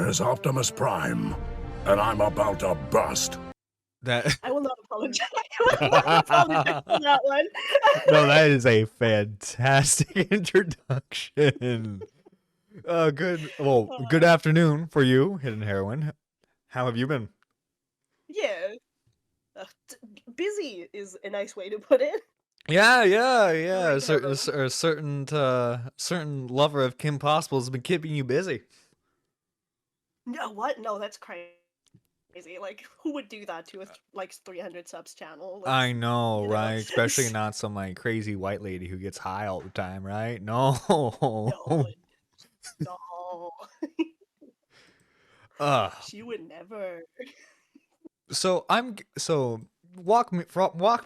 is Optimus Prime, and I'm about to bust. That I will not apologize. I will not apologize for that one. no, that is a fantastic introduction. Good afternoon for you, Hidden Heroine. How have you been? Yeah. Busy is a nice way to put it. Yeah. A Doing certain, whatever. a certain, certain lover of Kim Possible has been keeping you busy. No, what? No, that's crazy. Like, who would do that to a like 300 subs channel? I Let's, know, you know. right? Especially not some like crazy white lady who gets high all the time, right? No. No, no. uh, She would never. so walk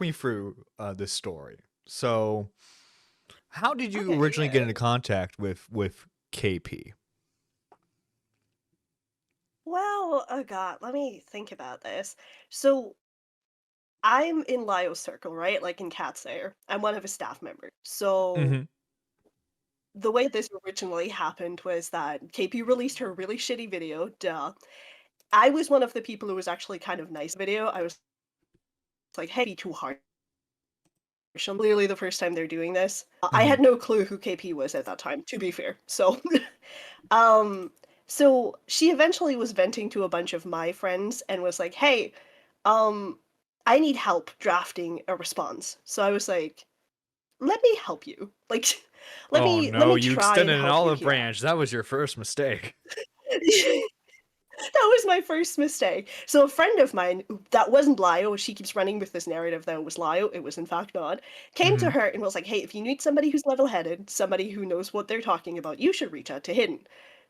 me through this story. So, how did you Okay, originally get yeah. into contact with KP? Well, oh god, let me think about this. So, I'm in Lyo's circle, right? Like in Cat's Air. I'm one of his staff members. So, Mm-hmm. the way this originally happened was that KP released her really shitty video, duh. I was one of the people who was actually kind of nice video. I was like, hey, be too harsh. Clearly the first time they're doing this. I Mm-hmm. had no clue who KP was at that time, to be fair. So um so she eventually was venting to a bunch of my friends and was like, hey, um I need help drafting a response. So I was like, let me help you. Like let Oh me let no, me you try and extended an help you olive here. branch. That was your first mistake. That was my first mistake. So a friend of mine that wasn't Lio, she keeps running with this narrative that it was Lio, it was in fact not, came to Mm-hmm. her and was like, hey, if you need somebody who's level-headed, somebody who knows what they're talking about, you should reach out to Hidden.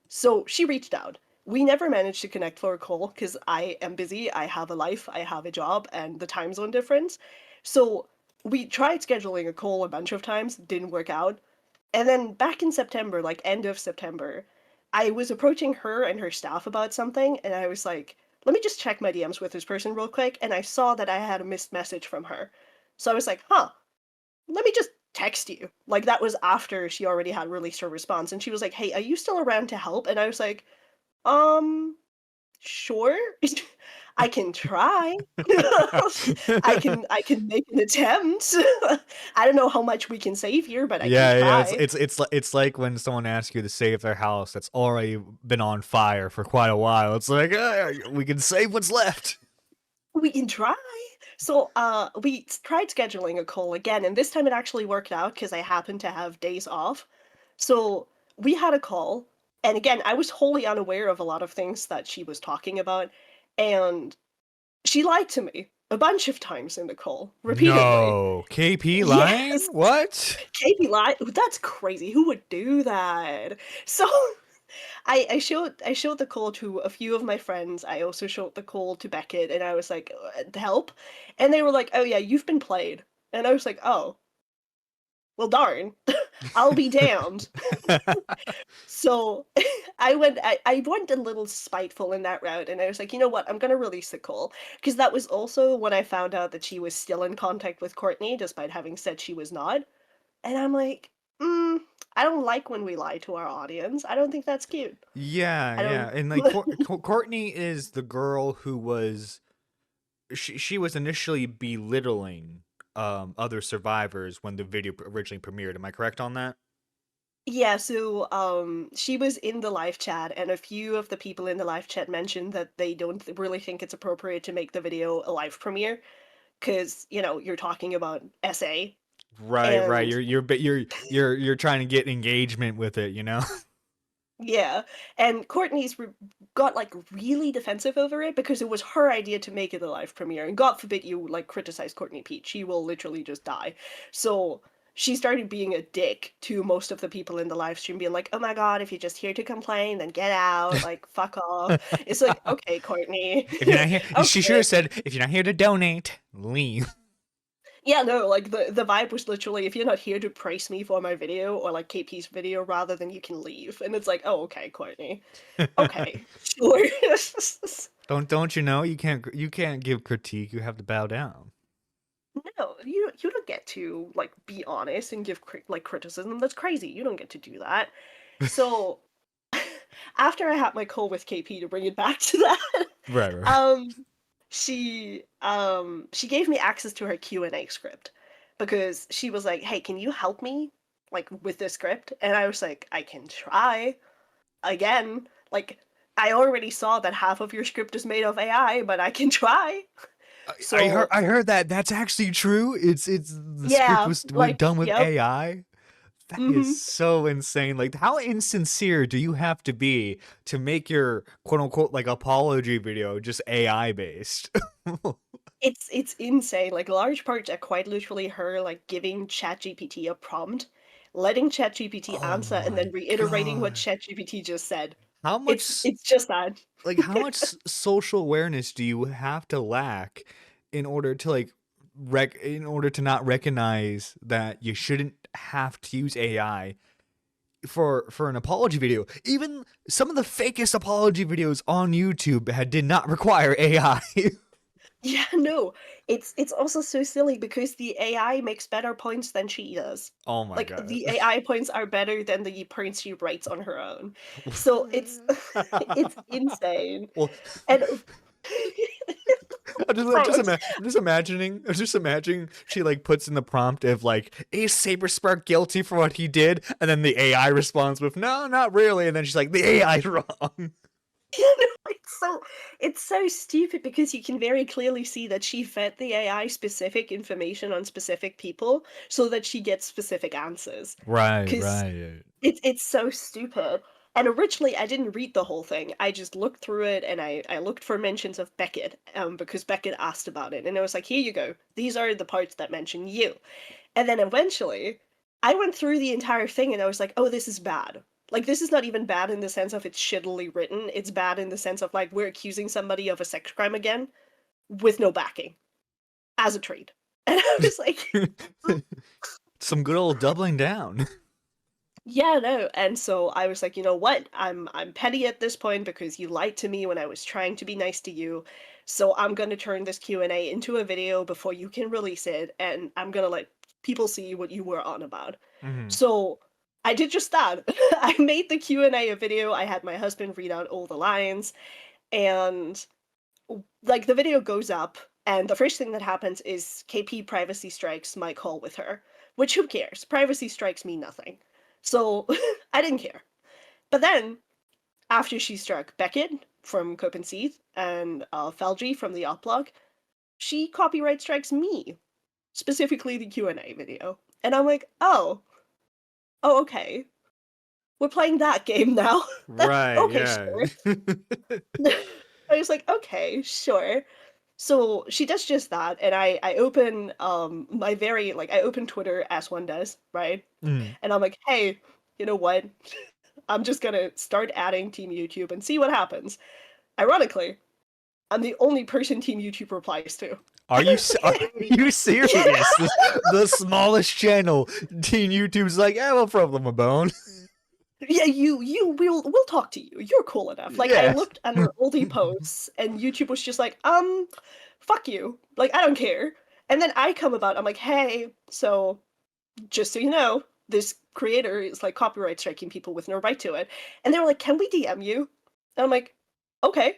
So she reached out. We never managed to connect for a call because I am busy, I have a life, I have a job, and the time zone difference. So we tried scheduling a call a bunch of times, didn't work out. And then back in September, like end of September, I was approaching her and her staff about something, and I was like, let me just check my DMs with this person real quick, and I saw that I had a missed message from her. So I was like, huh, let me just text you. Like, that was after she already had released her response, and she was like, hey, are you still around to help? And I was like, um, sure. I can try. I can make an attempt. I don't know how much we can save here, but I can Yeah. try. It's like when someone asks you to save their house that's already been on fire for quite a while. It's like we can save what's left. We can try. So, we tried scheduling a call again, and this time it actually worked out because I happened to have days off. So we had a call, and again, I was wholly unaware of a lot of things that she was talking about, and she lied to me a bunch of times in the call, repeatedly. No, KP lying? Yes, What? Katie lied. That's crazy. Who would do that? So I showed the call to a few of my friends. I also showed the call to Beckett, and I was like, "Help!" And they were like, "Oh yeah, you've been played." And I was like, "Oh, well, darn, I'll be damned." So I went a little spiteful in that route, and I was like, you know what? I'm gonna release the call because that was also when I found out that she was still in contact with Courtney, despite having said she was not. And I'm like, I don't like when we lie to our audience. I don't think that's cute. I Yeah. don't. And like Courtney is the girl who was she was initially belittling other survivors when the video originally premiered. Am I correct on that? Yeah, so she was in the live chat, and a few of the people in the live chat mentioned that they don't really think it's appropriate to make the video a live premiere because, you're talking about SA. Right. And You're trying to get engagement with it, you know? yeah, and got like really defensive over it because it was her idea to make it a live premiere, and God forbid you like criticize Courtney Pete, she will literally just die. So she started being a dick to most of the people in the live stream, being like, "Oh my God, if you're just here to complain, then get out, like fuck off." It's like, okay, Courtney, If you're not here, she should okay. have said, if you're not here to donate, leave. Yeah, no, like the vibe was literally, if you're not here to praise me for my video or like KP's video rather, then you can leave. And it's like, oh, okay, Courtney. Okay, sure. Don't you know you can't give critique. You have to bow down. No, you don't get to like be honest and give like criticism. That's crazy. You don't get to do that. So after I had my call with KP, to bring it back to that, Right, right. um, she gave me access to her Q&A script because she was like, "Hey, can you help me like with this script?" And I was like, "I can try." Again, like I already saw that half of your script is made of AI, but I can try. So I heard that that's actually true. It's the script yeah, was like done with yep. AI. That is Mm-hmm. so insane. Like, how insincere do you have to be to make your quote unquote like apology video just AI based? It's insane. Like large parts are quite literally her like giving ChatGPT a prompt, letting ChatGPT Oh answer, and my then reiterating what god. ChatGPT just said. How much It's just that. like how much social awareness do you have to lack in order to like in order to not recognize that you shouldn't have to use AI for an apology video? Even some of the fakest apology videos on YouTube did not require AI. Yeah, no. It's also so silly because the AI makes better points than she does. Oh my Like god. the AI points are better than the points she writes on her own. So it's it's insane. Well, And gross. I'm just imagining she like puts in the prompt of like, is Saberspark guilty for what he did? And then the AI responds with, no, not really. And then she's like, the AI's wrong. You know, it's so stupid because you can very clearly see that she fed the AI specific information on specific people so that she gets specific answers. Right, Because right. it's so stupid. And originally, I didn't read the whole thing. I just looked through it and I looked for mentions of Beckett, because Beckett asked about it, and it was like, here you go. These are the parts that mention you. And then eventually, I went through the entire thing and I was like, oh, this is bad. Like, this is not even bad in the sense of it's shittily written. It's bad in the sense of, like, we're accusing somebody of a sex crime again with no backing as a trade. And I was like, Some good old doubling down. yeah, no. And so I was like, you know what? I'm petty at this point because you lied to me when I was trying to be nice to you. So I'm going to turn this Q&A into a video before you can release it, and I'm going to let people see what you were on about. Mhm. So I did just that. I made the Q&A a video. I had my husband read out all the lines, and like the video goes up, and the first thing that happens is KP privacy strikes my call with her, which who cares? Privacy strikes mean nothing. So I didn't care. But then, after she struck Beckett from Copenseed and Felgi from the Oplog, she copyright strikes me, specifically the Q&A video. And I'm like, oh, okay. We're playing that game now. That Right, okay, yeah. sure. I was like, okay, sure. So she does just that, and I open my very like I open Twitter as one does, right? Mm. And I'm like, hey, you know what? I'm just gonna start adding Team YouTube and see what happens. Ironically, I'm the only person Team YouTube replies to. Are you serious? The smallest channel, Teen YouTube's like, yeah, no problem, a bone. Yeah, we'll talk to you. You're cool enough. Like I Yeah. looked under all the posts and YouTube was just like, fuck you. Like I don't care. And then I come about, I'm like, hey, so just so you know, this creator is like copyright striking people with no right to it. And they were like, can we DM you? And I'm like, okay.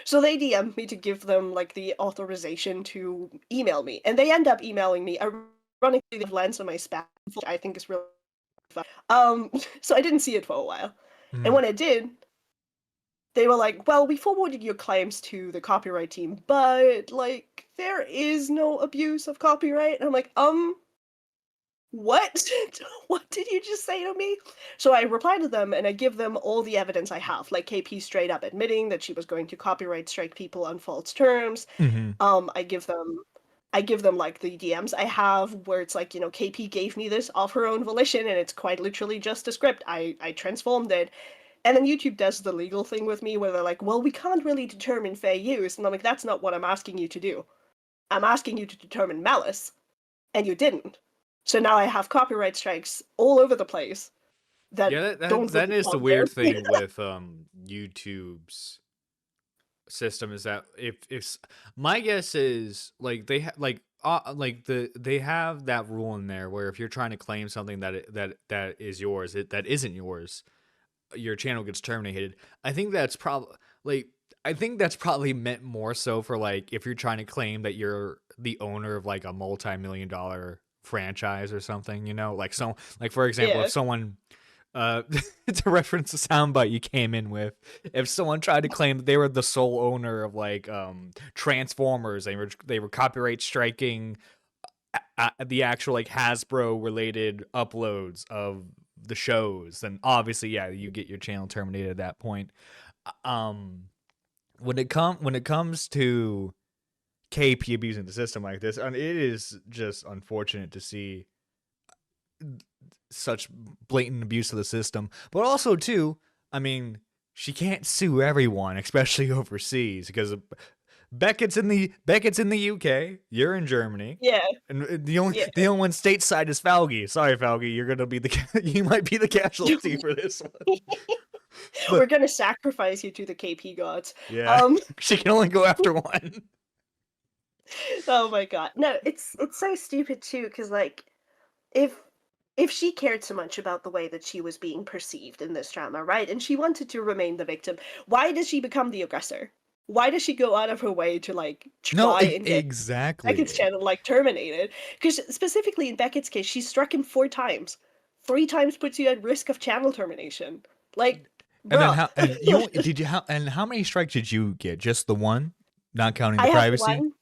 So they DM me to give them like the authorization to email me. And they end up emailing me. Ironically, they lands on my spam, which I think is really fun. So I didn't see it for a while. And Mm. when I did, they were like, well, we forwarded your claims to the copyright team, but like there is no abuse of copyright. And I'm like, what? What did you just say to me? So I reply to them and I give them all the evidence I have, like KP straight up admitting that she was going to copyright strike people on false terms. Mm-hmm. I give them like the DMs I have where it's like, KP gave me this of her own volition and it's quite literally just a script. I transformed it. And then YouTube does the legal thing with me where they're like, well, we can't really determine fair use. And I'm like, that's not what I'm asking you to do. I'm asking you to determine malice, and you didn't. So now I have copyright strikes all over the place that Yeah, don't that really is the belong weird there. thing with YouTube's system is that my guess is like they have that rule in there where if you're trying to claim something that that is yours, that isn't yours, your channel gets terminated. I think that's probably like I think that's probably meant more so for like if you're trying to claim that you're the owner of like a multi-million-dollar franchise or something, you know, like so like for example, Yeah. if someone to reference the soundbite you came in with, if someone tried to claim that they were the sole owner of like Transformers, they were copyright striking the actual like Hasbro related uploads of the shows, then obviously yeah, you get your channel terminated at that point. Um, when it comes to KP abusing the system like this, and it is just unfortunate to see such blatant abuse of the system. But also too, I mean, she can't sue everyone, especially overseas, because Beckett's in the UK. You're in Germany. Yeah. And Yeah. the only one stateside is Falgi. Sorry, Falgi, you're gonna be you might be the casualty for this one. We're But gonna sacrifice you to the KP gods. yeah, Um, she can only go after one. oh my god. No, it's so stupid too, because like if if she cared so much about the way that she was being perceived in this drama, right? And she wanted to remain the victim, why does she become the aggressor? Why does she go out of her way to like No, try and get Beckett's exactly. channel like terminated? Because specifically in Beckett's case, she struck him 4 times. 3 times puts you at risk of channel termination. Like, And then bruh. how and did you how many strikes did you get? Just the one, not counting I the have the privacy. one.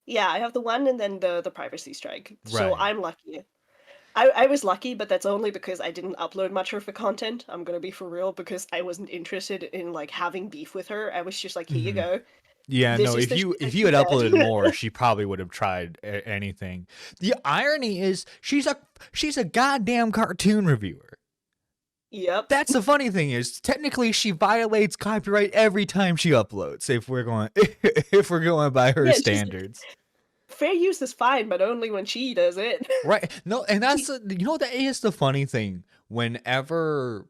Yeah, I have the one and then the privacy strike. So Right. I'm lucky. I was lucky, but that's only because I didn't upload much of the content. I'm gonna be for real because I wasn't interested in like having beef with her. I was just like, here you Hmm. go. Yeah, This no, is the shit if that you she had uploaded said. more, she probably would have tried anything. The irony is she's a goddamn cartoon reviewer. Yep. That's the funny thing is technically she violates copyright every time she uploads if we're going if we're going by her Yeah, she's like, standards. fair use is fine, but only when she does it. Right. No, and that's you know that is the funny thing whenever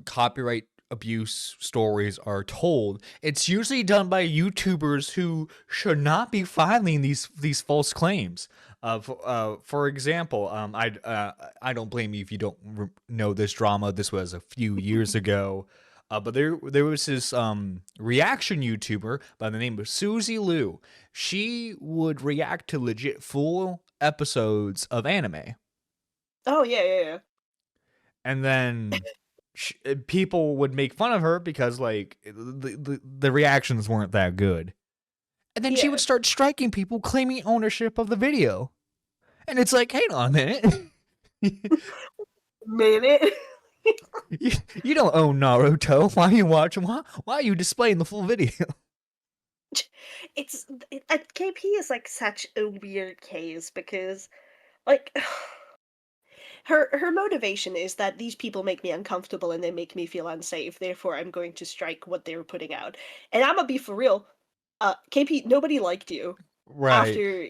copyright abuse stories are told, it's usually done by YouTubers who should not be filing these false claims. For example, I don't blame you if you don't know this drama. This was a few years ago, but there was this reaction YouTuber by the name of Susie Liu. She would react to legit full episodes of anime, Oh yeah, yeah, yeah. and then people would make fun of her because like the reactions weren't that good, and then she would Yeah. start striking people claiming ownership of the video, and it's like, hang on a minute. Minute. you, you don't own Naruto. Why are you watching? Why are you displaying the full video? It's KP is like such a weird case because like her motivation is that these people make me uncomfortable and they make me feel unsafe, therefore I'm going to strike what they're putting out. And I'm gonna be for real, KP, nobody liked you Right. after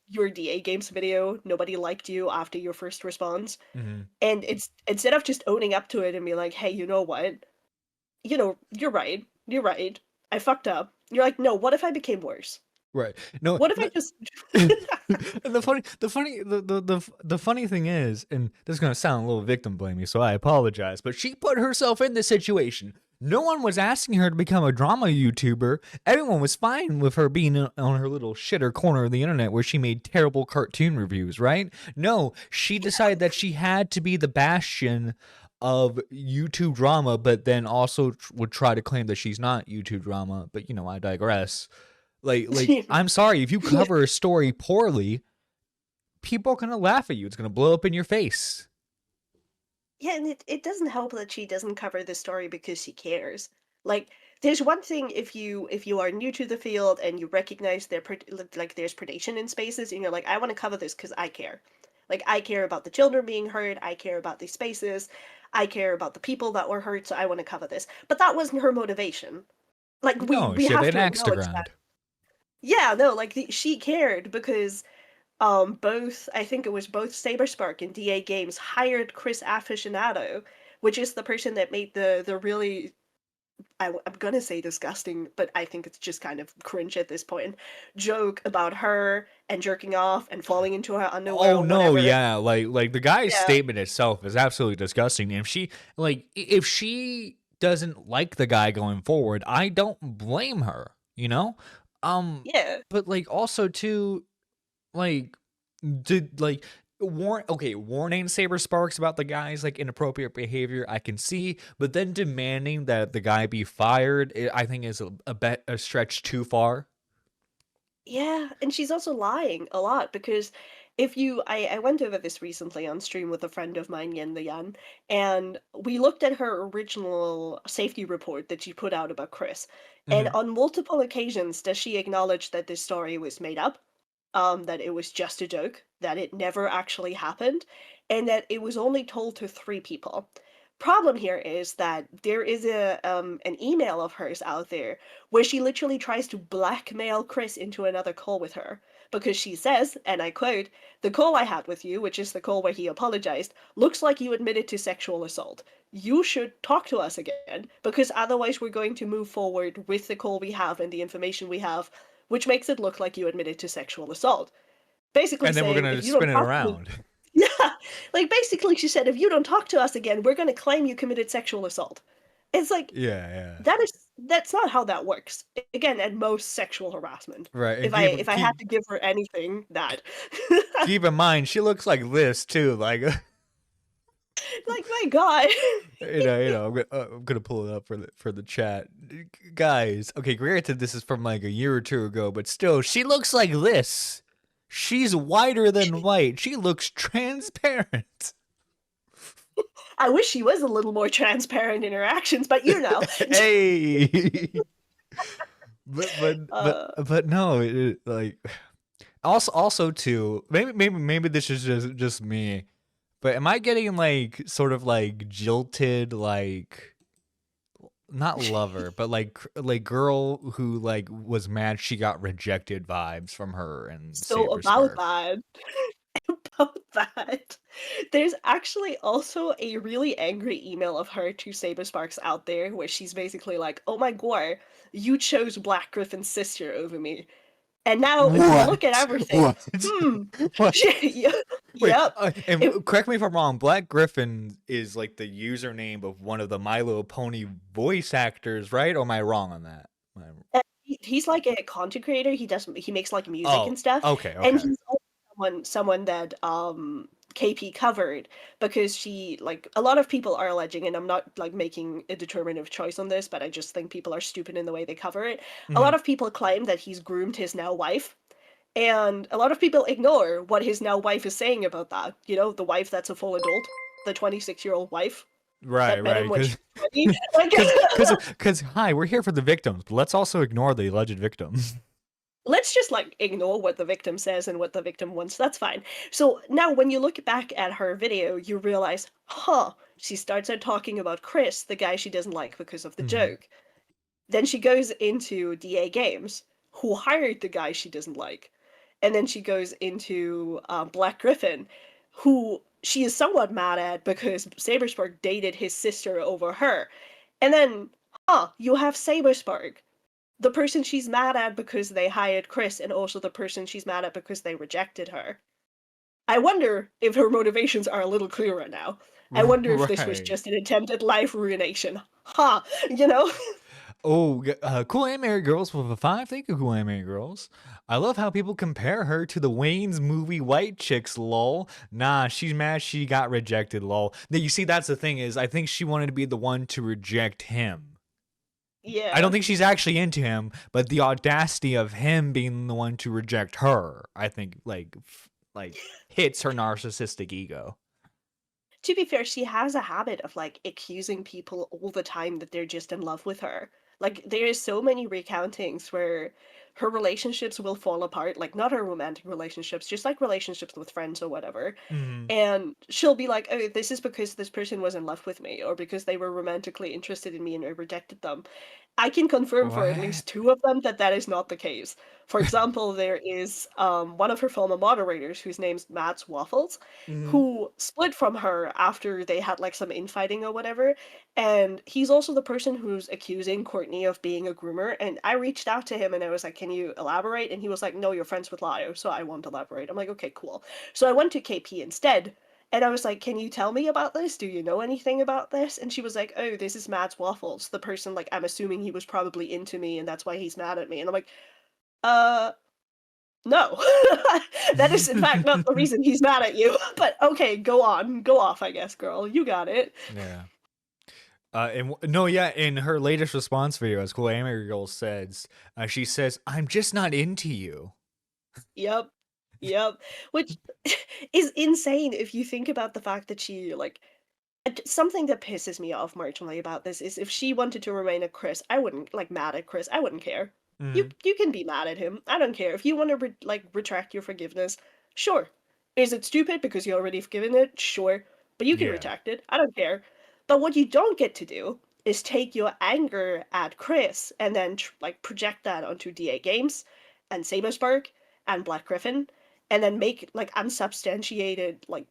your DA games video. Nobody liked you after your first response. Hmm. And it's instead of just owning up to it and be like, hey, you know what, you're right, you're right, I fucked up, you're like, no, what if I became worse? Right. No. What if I just And the funny thing is, and this is gonna sound a little victim blamey, so I apologize, but she put herself in this situation. No one was asking her to become a drama YouTuber. Everyone was fine with her being on her little shitter corner of the internet where she made terrible cartoon reviews, right? No, she decided that she had to be the bastion of YouTube drama, but then also would try to claim that she's not YouTube drama. But I digress. I'm sorry, if you cover a story poorly, people are gonna laugh at you. It's gonna blow up in your face. Yeah, and it doesn't help that she doesn't cover the story because she cares. Like, there's one thing if you are new to the field and you recognize like there's predation in spaces and you're like, I want to cover this because I care. Like, I care about the children being hurt, I care about these spaces, I care about the people that were hurt, so I want to cover this. But that wasn't her motivation. Like, No, we she had have an to axe to acknowledge that. grind. Yeah, no, like she cared because both I think it was both Saberspark and DA Games hired Chris Aficionado, which is the person that made the really I'm gonna say disgusting, but I think it's just kind of cringe at this point, joke about her and jerking off and falling into her underwear Oh or no, whatever. yeah, like the guy's Yeah, statement itself is absolutely disgusting. And if she doesn't like the guy going forward, I don't blame her, you know? Um yeah. but like also too, like, did like warning Saber Sparks about the guy's like inappropriate behavior, I can see, but then demanding that the guy be fired, I think is a stretch too far. Yeah, and she's also lying a lot because if you I went over this recently on stream with a friend of mine, Yen the Yan, and we looked at her original safety report that she put out about Chris. And Mhm. on multiple occasions does she acknowledge that this story was made up, that it was just a joke, that it never actually happened, and that it was only told to 3 people. Problem here is that there is an email of hers out there where she literally tries to blackmail Chris into another call with her because she says, and I quote, "The call I had with you, which is the call where he apologized, looks like you admitted to sexual assault. You should talk to us again because otherwise we're going to move forward with the call we have and the information we have, which makes it look like you admitted to sexual assault." Basically And then we're saying, gonna if you don't spin it talk to me, around. yeah, like basically she said, if you don't talk to us again, we're going to claim you committed sexual assault. It's like, Yeah, yeah. that's not how that works. Again, at most sexual harassment. Right. And If I had to give her anything, that. keep in mind she looks like this too, like Like my god. I'm gonna pull it up for the chat, guys. Okay, granted, this is from like a year or two ago, but still, she looks like this. She's whiter than white. She looks transparent. I wish she was a little more transparent in her actions, but you know. Hey, uh but no, like also too. Maybe this is just me, but am I getting like sort of like jilted like? Not lover, but like girl who like was mad she got rejected vibes from her and so Saber about Spark. that, about that. There's actually also a really angry email of her to Saber Sparks out there where she's basically like, "Oh my god, you chose Black Griffin's sister over me. And now if you look at What? everything, What? hmm, What? Wait, yep. and If correct me if I'm wrong. Black Griffin is like the username of one of the My Little Pony voice actors, right? Or am I wrong on that? he's like a content creator, he makes like music Oh, and stuff, okay, and okay. he's also someone that KP covered because she like a lot of people are alleging, and I'm not like making a determinative choice on this, but I just think people are stupid in the way they cover it. A Mhm. lot of people claim that he's groomed his now wife, and a lot of people ignore what his now wife is saying about that. You know, the wife that's a full adult, the 26-year-old wife Right, that met right, him when she because was 20. Like, because hi, we're here for the victims, but let's also ignore the alleged victims. let's just like ignore what the victim says and what the victim wants. That's fine. So now when you look back at her video, you realize, huh, she starts out talking about Chris, the guy she doesn't like because of the Mhm. joke. Then she goes into DA Games, who hired the guy she doesn't like. And then she goes into Black Griffin, who she is somewhat mad at because Saberspark dated his sister over her. And then, huh, you have Saberspark, the person she's mad at because they hired Chris, and also the person she's mad at because they rejected her. I wonder if her motivations are a little clearer now. I wonder if this was Right. just an attempt at life ruination. Ha! Huh, you know? Oh, cool animated girls with a five. Thank you, cool animated girls. I love how people compare her to the Wayne's movie White Chicks. Lol. Nah, she's mad she got rejected. Lol. Now you see, that's the thing is, I think she wanted to be the one to reject him. I don't Yeah. think she's actually into him, but the audacity of him being the one to reject her, I think, like hits her narcissistic ego. To be fair, she has a habit of like accusing people all the time that they're just in love with her. Like there is so many recountings where her relationships will fall apart, like not her romantic relationships, just like relationships with friends or whatever. Hmm. And she'll be like, "Oh, this is because this person was in love with me or because they were romantically interested in me and I rejected them." I can confirm for at What? least two of them that that is not the case. For example, there is one of her former moderators whose name's Matt's Waffles, Mhm. who split from her after they had like some infighting or whatever. And he's also the person who's accusing Courtney of being a groomer. And I reached out to him and I was like, "Can you elaborate?" And he was like, "No, you're friends with Lio, so I won't elaborate." I'm like, "Okay, cool." So I went to KP instead. And I was like, "Can you tell me about this? Do you know anything about this?" And she was like, "Oh, this is Matt's Waffles, the person, like, I'm assuming he was probably into me and that's why he's mad at me." And I'm like, "Uh, no. That is, in fact, not the reason he's mad at you. But okay, go on. Go off, I guess, girl. You got it." Yeah. No, yeah, in her latest response video, as Cool Angry Girl says, she says, "I'm just not into you." Yep. Yep. Which is insane if you think about the fact that she, like, something that pisses me off marginally about this is if she wanted to remain a Chris, I wouldn't like mad at Chris. I wouldn't care. Mhm. You can be mad at him. I don't care. If you want to like retract your forgiveness, sure. Is it stupid because you already forgiven it? Sure. But you can Yeah. retract it. I don't care. But what you don't get to do is take your anger at Chris and then like project that onto DA Games and Saberspark and Black Griffin and then make like unsubstantiated like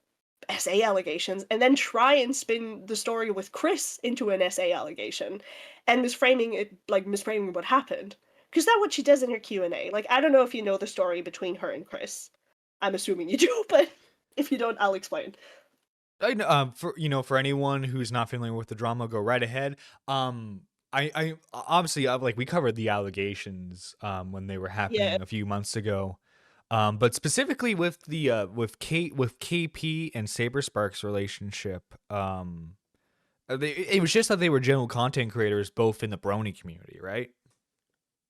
SA allegations and then try and spin the story with Chris into an SA allegation and misframing it, like misframing what happened. Because that's what she does in her Q&A. Like, I don't know if you know the story between her and Chris. I'm assuming you do, but if you don't, I'll explain. I know, for anyone who's not familiar with the drama, go right ahead. I obviously, like, we covered the allegations when they were Yeah. happening a few months ago. But specifically with the with KP and Saber Sparks relationship, it was just that they were general content creators both in the Brony community, right?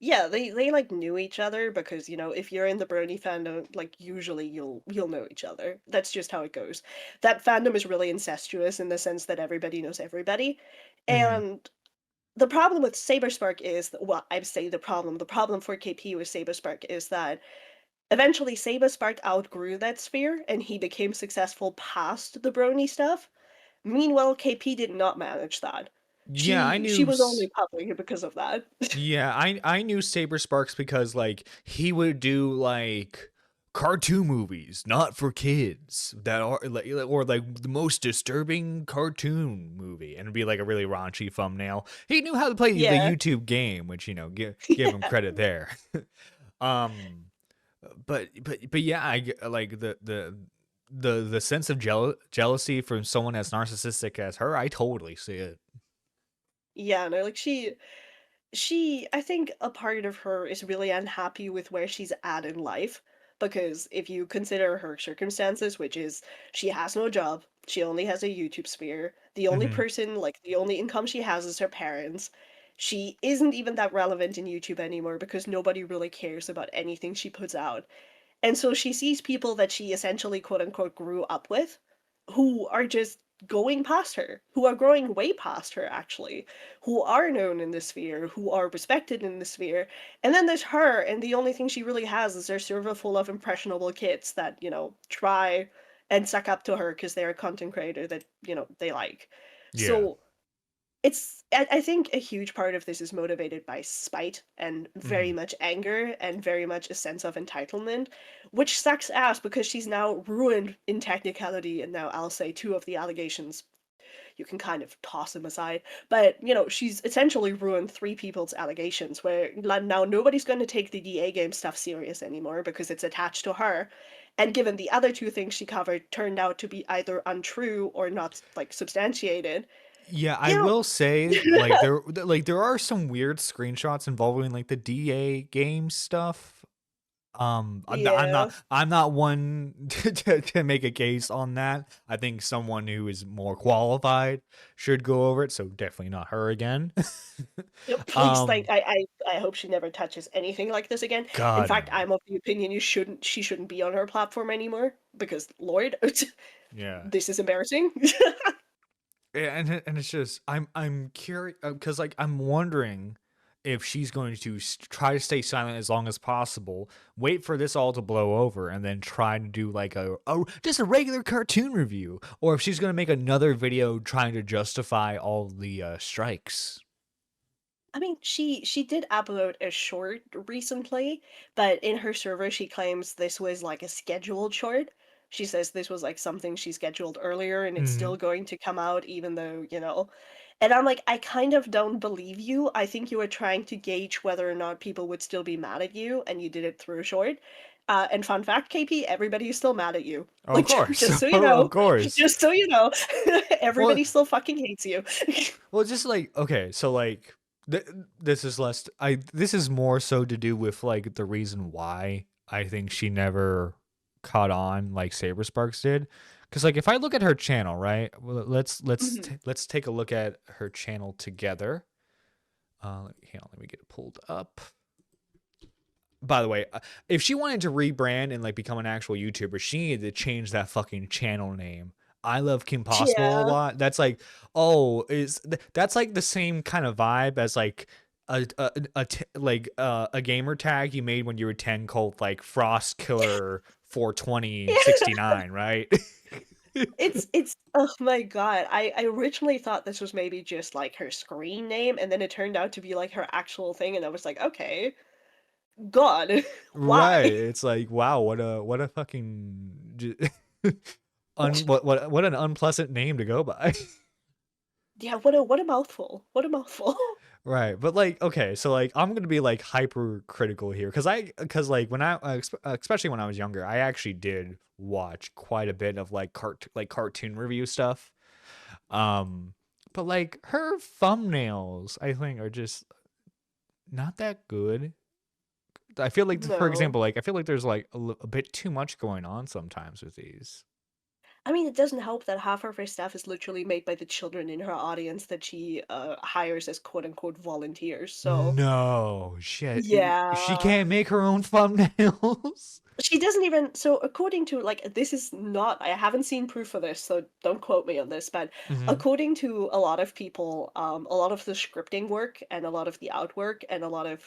Yeah, they like knew each other because, you know, if you're in the Brony fandom, like usually you'll know each other. That's just how it goes. That fandom is really incestuous in the sense that everybody knows everybody. Mhm. And the problem with Saberspark is that, well, I'd say the problem for KP with Saberspark is that eventually Saberspark outgrew that sphere and he became successful past the Brony stuff. Meanwhile, KP did not manage that. Yeah, She was only public because of that. I knew Saber Sparks because like he would do like cartoon movies not for kids that are like or like the most disturbing cartoon movie and it'd be like a really raunchy thumbnail. He knew how to play the Yeah. YouTube game, which give him Yeah. credit there. um but yeah, like the sense of jealousy from someone as narcissistic as her, I totally see it. Yeah, no, like I think a part of her is really unhappy with where she's at in life because if you consider her circumstances, which is she has no job, she only has a YouTube sphere, the only Mhm. person, like the only income she has is her parents. She isn't even that relevant in YouTube anymore because nobody really cares about anything she puts out. And so she sees people that she essentially quote unquote grew up with who are just going past her, who are growing way past her actually, who are known in the sphere, who are respected in the sphere. And then there's her, and the only thing she really has is her server full of impressionable kids that, you know, try and suck up to her because they're a content creator that, you know, they like. Yeah. So I think a huge part of this is motivated by spite and very Mhm. much anger and very much a sense of entitlement, which sucks ass because she's now ruined in technicality, and now I'll say two of the allegations you can kind of toss them aside. But, you know, she's essentially ruined three people's allegations where now nobody's going to take the DA game stuff serious anymore because it's attached to her. And given the other two things she covered turned out to be either untrue or not like substantiated, Yeah, I you will know, say there are some weird screenshots involving like the DA game stuff. yeah. I'm not one to make a case on that. I think someone who is more qualified should go over it, so definitely not her again. Yep, please, like, um I hope she never touches anything like this again. In God fact, no. I'm of the opinion she shouldn't be on her platform anymore because, Lord, Yeah. this is embarrassing. Yeah, and it's just I'm curious because like I'm wondering if she's going to try to stay silent as long as possible, wait for this all to blow over, and then try to do like a just a regular cartoon review, or if she's going to make another video trying to justify all the strikes. I mean, she did upload a short recently, but in her server she claims this was like a scheduled short. She says this was like something she scheduled earlier and it's Hmm. still going to come out even though, you know. And I'm like, I kind of don't believe you. I think you were trying to gauge whether or not people would still be mad at you, and you did it through a short. And fun fact, KP, everybody is still mad at you. Of Like, course. just so you Of know, course. just so you know, Well, everybody still fucking hates you. well, just like okay, so like th- this is less. This is more so to do with like the reason why I think she never caught on like Saber Sparks did. Because like if I look at her channel, right? Well, Mhm. let's take a look at her channel together. Hang on, let me get it pulled up. By the way, if she wanted to rebrand and like become an actual YouTuber, she needed to change that fucking channel name. I love Kim Possible a Yeah. lot. That's like, oh, that's like the same kind of vibe as like a gamer tag you made when you were 10 called like Frost Killer 42069, right? It's oh my god. I originally thought this was maybe just like her screen name, and then it turned out to be like her actual thing, and I was like, okay, God, Right. why? It's like, wow, what a fucking what an unpleasant name to go by. Yeah, what a mouthful. What a mouthful. Right, but like, okay, so like, I'm gonna be like hyper critical here, cause like when especially when I was younger, I actually did watch quite a bit of like cartoon review stuff. Um, but like her thumbnails, I think, are just not that good. I feel like, for No. example, like I feel like there's like a bit too much going on sometimes with these. I mean, it doesn't help that half of her stuff is literally made by the children in her audience that she hires as quote unquote volunteers. So, No shit, she yeah. can't make her own thumbnails. She doesn't even, so according to like, this is not, I haven't seen proof of this, so don't quote me on this, but Hmm. according to a lot of people, a lot of the scripting work and a lot of the outwork and a lot of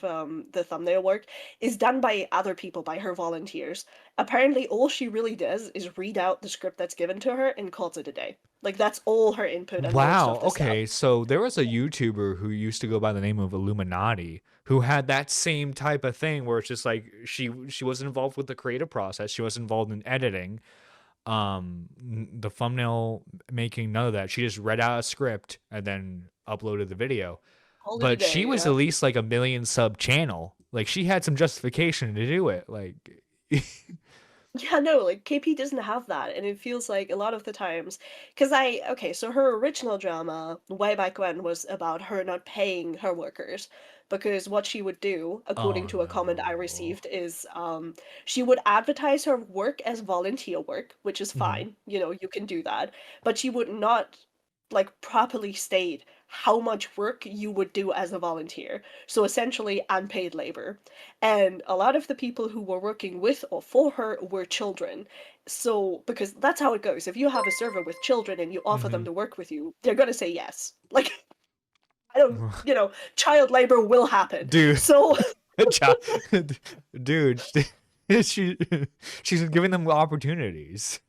the thumbnail work is done by other people, by her volunteers. Apparently all she really does is read out the script that's given to her and calls it a day. Like that's all her input and most Wow. of the stuff. Okay. So there was a YouTuber who used to go by the name of Illuminati who had that same type of thing where it's just like she wasn't involved with the creative process. She was involved in editing, the thumbnail making, none of that. She just read out a script and then uploaded the video. Called it a But she day, was yeah. at least like a million sub channel. Like she had some justification to do it. Like Yeah, no, like KP doesn't have that, and it feels like a lot of the times, because okay, so her original drama way back when was about her not paying her workers, because what she would do, according oh to a comment I no. received, is she would advertise her work as volunteer work, which is Mhm. fine, you know, you can do that, but she would not like properly state how much work you would do as a volunteer. So essentially unpaid labor. And a lot of the people who were working with or for her were children. So, because that's how it goes. If you have a server with children and you offer them Mhm. to work with you, they're gonna say yes. Like, I don't, you know, child labor will happen. Dude. So, Cha- Dude, she she's giving them opportunities.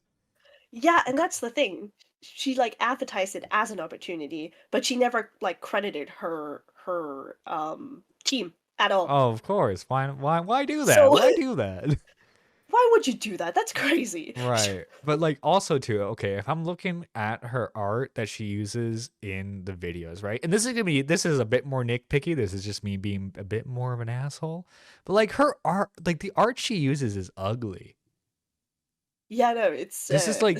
yeah, and that's the thing. She like advertised it as an opportunity, but she never like credited her team at all. Oh, of course. Why do that? So, Why do that? why would you do that? That's crazy. Right. But like also too, okay, if I'm looking at her art that she uses in the videos, right? And this is a bit more nitpicky. This is just me being a bit more of an asshole. But like her art, like the art she uses is ugly. Yeah, no, it's This is like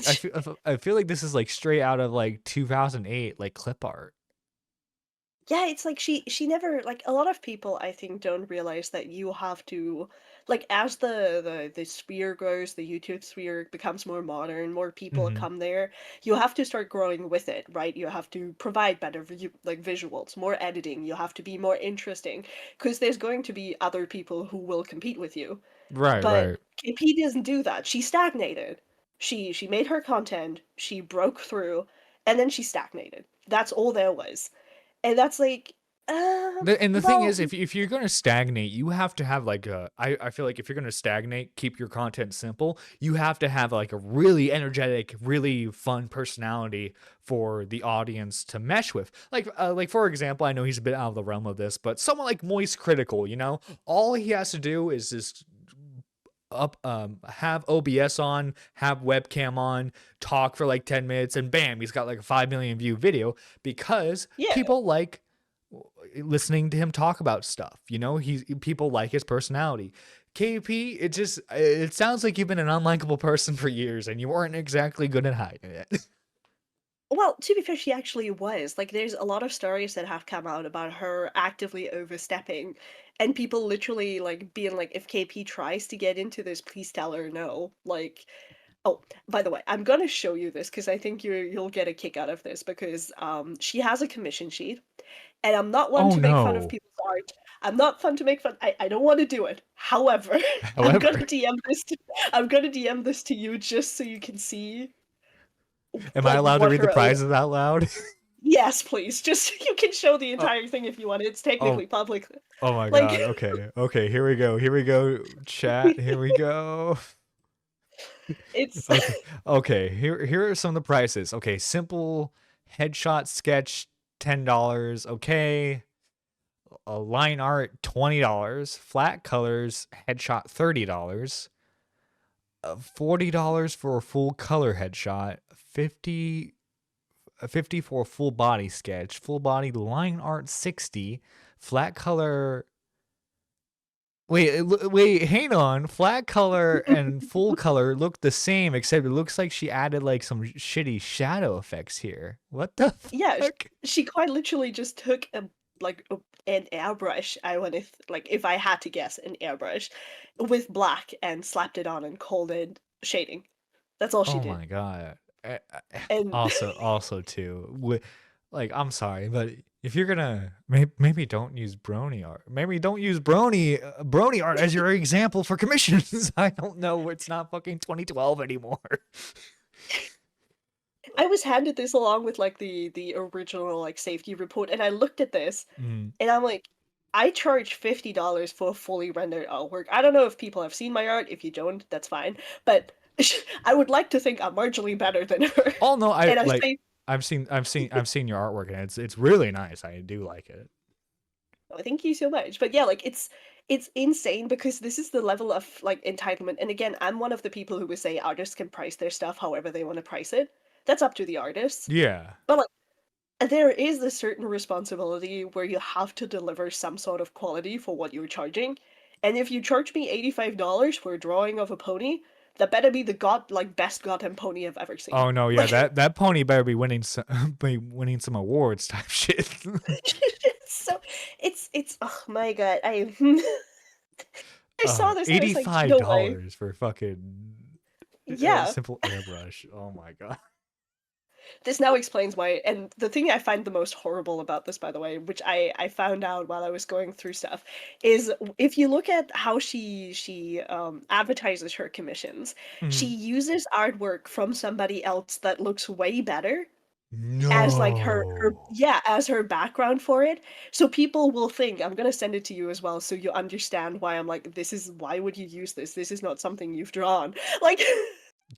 I feel like this is like straight out of like 2008 like clip art. yeah, it's like she never like a lot of people I think don't realize that you have to like as the sphere grows, the YouTube sphere becomes more modern, more people Mhm. come there, you have to start growing with it, right? You have to provide better like visuals, more editing, you have to be more interesting because there's going to be other people who will compete with you. Right, But right. KP doesn't do that. She stagnated. She made her content, she broke through, and then she stagnated. That's all there was. And that's like And the thing Well, is, if you're going to stagnate, you have to have like I feel like if you're going to stagnate, keep your content simple, you have to have like a really energetic, really fun personality for the audience to mesh with. Like for example, I know he's a bit out of the realm of this, but someone like Moist Critical, you know, all he has to do is just have OBS on, have webcam on, talk for like 10 minutes, and bam, he's got like a 5 million view video because yeah. people like listening to him talk about stuff. You know, people like his personality. KP, it sounds like you've been an unlikable person for years and you weren't exactly good at hiding it. Well, to be fair, she actually was. Like, there's a lot of stories that have come out about her actively overstepping, and people literally like being like, if KP tries to get into this, please tell her no. Like, oh, by the way, I'm gonna show you this because I think you'll get a kick out of this because she has a commission sheet, and I'm not one Oh to make fun of no. people's art. I'm not fun to make fun. I don't want to do it. However, I'm gonna However, DM this. I'm gonna DM this to you just so you can see am I like allowed to what read the her own. prizes out loud? Yes, please. Just you can show the Oh, entire thing if you want. It's oh, technically public. oh my Like god. Okay. Okay, here we go. Here we go. Chat. Here we go. it's Okay. Okay. Here are some of the prices. Okay, simple headshot sketch $10. Okay. A line art $20. Flat colors headshot $30. $40 for a full color headshot. 50 for a full body sketch. Full body line art 60. Flat color. Wait, hang on. Flat color and full color look the same, except it looks like she added like some shitty shadow effects here. What the yeah, fuck? she quite literally just took an airbrush. I want to like if I had to guess an airbrush with black and slapped it on and called it shading. That's all she Oh did. my god. And Also too, like I'm sorry, but if you're gonna maybe don't use brony art. Maybe don't use brony art as your example for commissions. I don't know. It's not fucking 2012 anymore. I was handed this along with like the original like safety report, and I looked at this Mm. and I'm like, I charge $50 for a fully rendered artwork. I don't know if people have seen my art. If you don't, that's fine. But I would like to think I'm marginally better than her. Oh no, I And I like say, I've seen your artwork and it's really nice. I do like it. oh, thank you so much. But yeah, like it's insane because this is the level of like entitlement. And again, I'm one of the people who would say artists can price their stuff however they want to price it. That's up to the artist. Yeah. But like there is a certain responsibility where you have to deliver some sort of quality for what you're charging. And if you charge me $85 for a drawing of a pony, that better be the best goddamn pony I've ever seen. Oh no, yeah, Like that pony better be winning some awards type shit. so it's oh my god, I saw this and I was like, $85 no way. for fucking Yeah. simple airbrush. Oh my god. This now explains why, and the thing I find the most horrible about this, by the way, which I found out while I was going through stuff, is if you look at how she advertises her commissions, she Mhm. uses artwork from somebody else that looks way better as like her No. yeah as her background for it. So people will think I'm gonna send it to you as well, so you understand why I'm like this is why would you use this? This is not something you've drawn. Like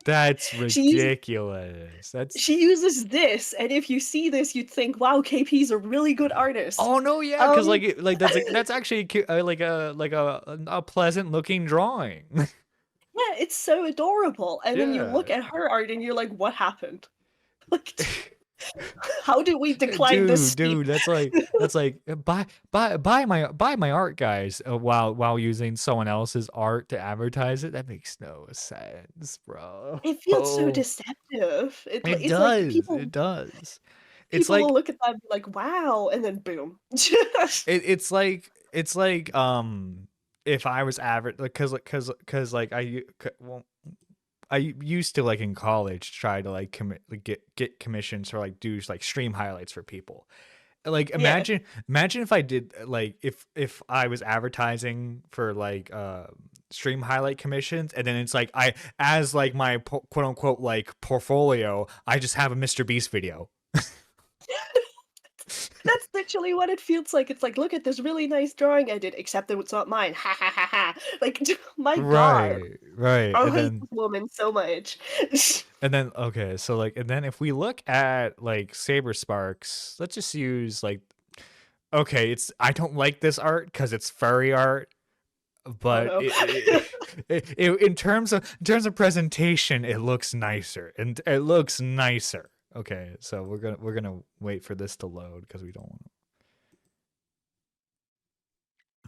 That's she uses ridiculous. That's she uses this, and if you see this, you'd think, "Wow, KP's a really good artist." Oh no, yeah, because Um, that's actually like a pleasant looking drawing. yeah, it's so adorable. And then you look Yeah. at her art, and you're like, "What happened? Like, how did we decline this Dude, steep?" that's like buy my art, guys. While using someone else's art to advertise it, that makes no sense, bro. It feels so Oh, deceptive. it It's like does. It does. It's people will like look at that and be like, "Wow," and then boom. it's like if I was average, like because like well, I used to like in college try to like get commissions or like do like stream highlights for people. Like Yeah. imagine if I did like if I was advertising for like stream highlight commissions, and then it's like I as like my quote unquote like portfolio, I just have a Mr. Beast video. That's literally what it feels like. It's like, look at this really nice drawing I did, except that it's not mine. Ha ha ha ha. Like, my God. Right, right. I And hate then this woman so much. okay, so like and then if we look at like Saber Sparks, let's just use like okay, it's I don't like this art because it's furry art, Oh but no. in terms of presentation, it looks nicer, and it looks nicer. Okay, so we're gonna wait for this to load because we don't want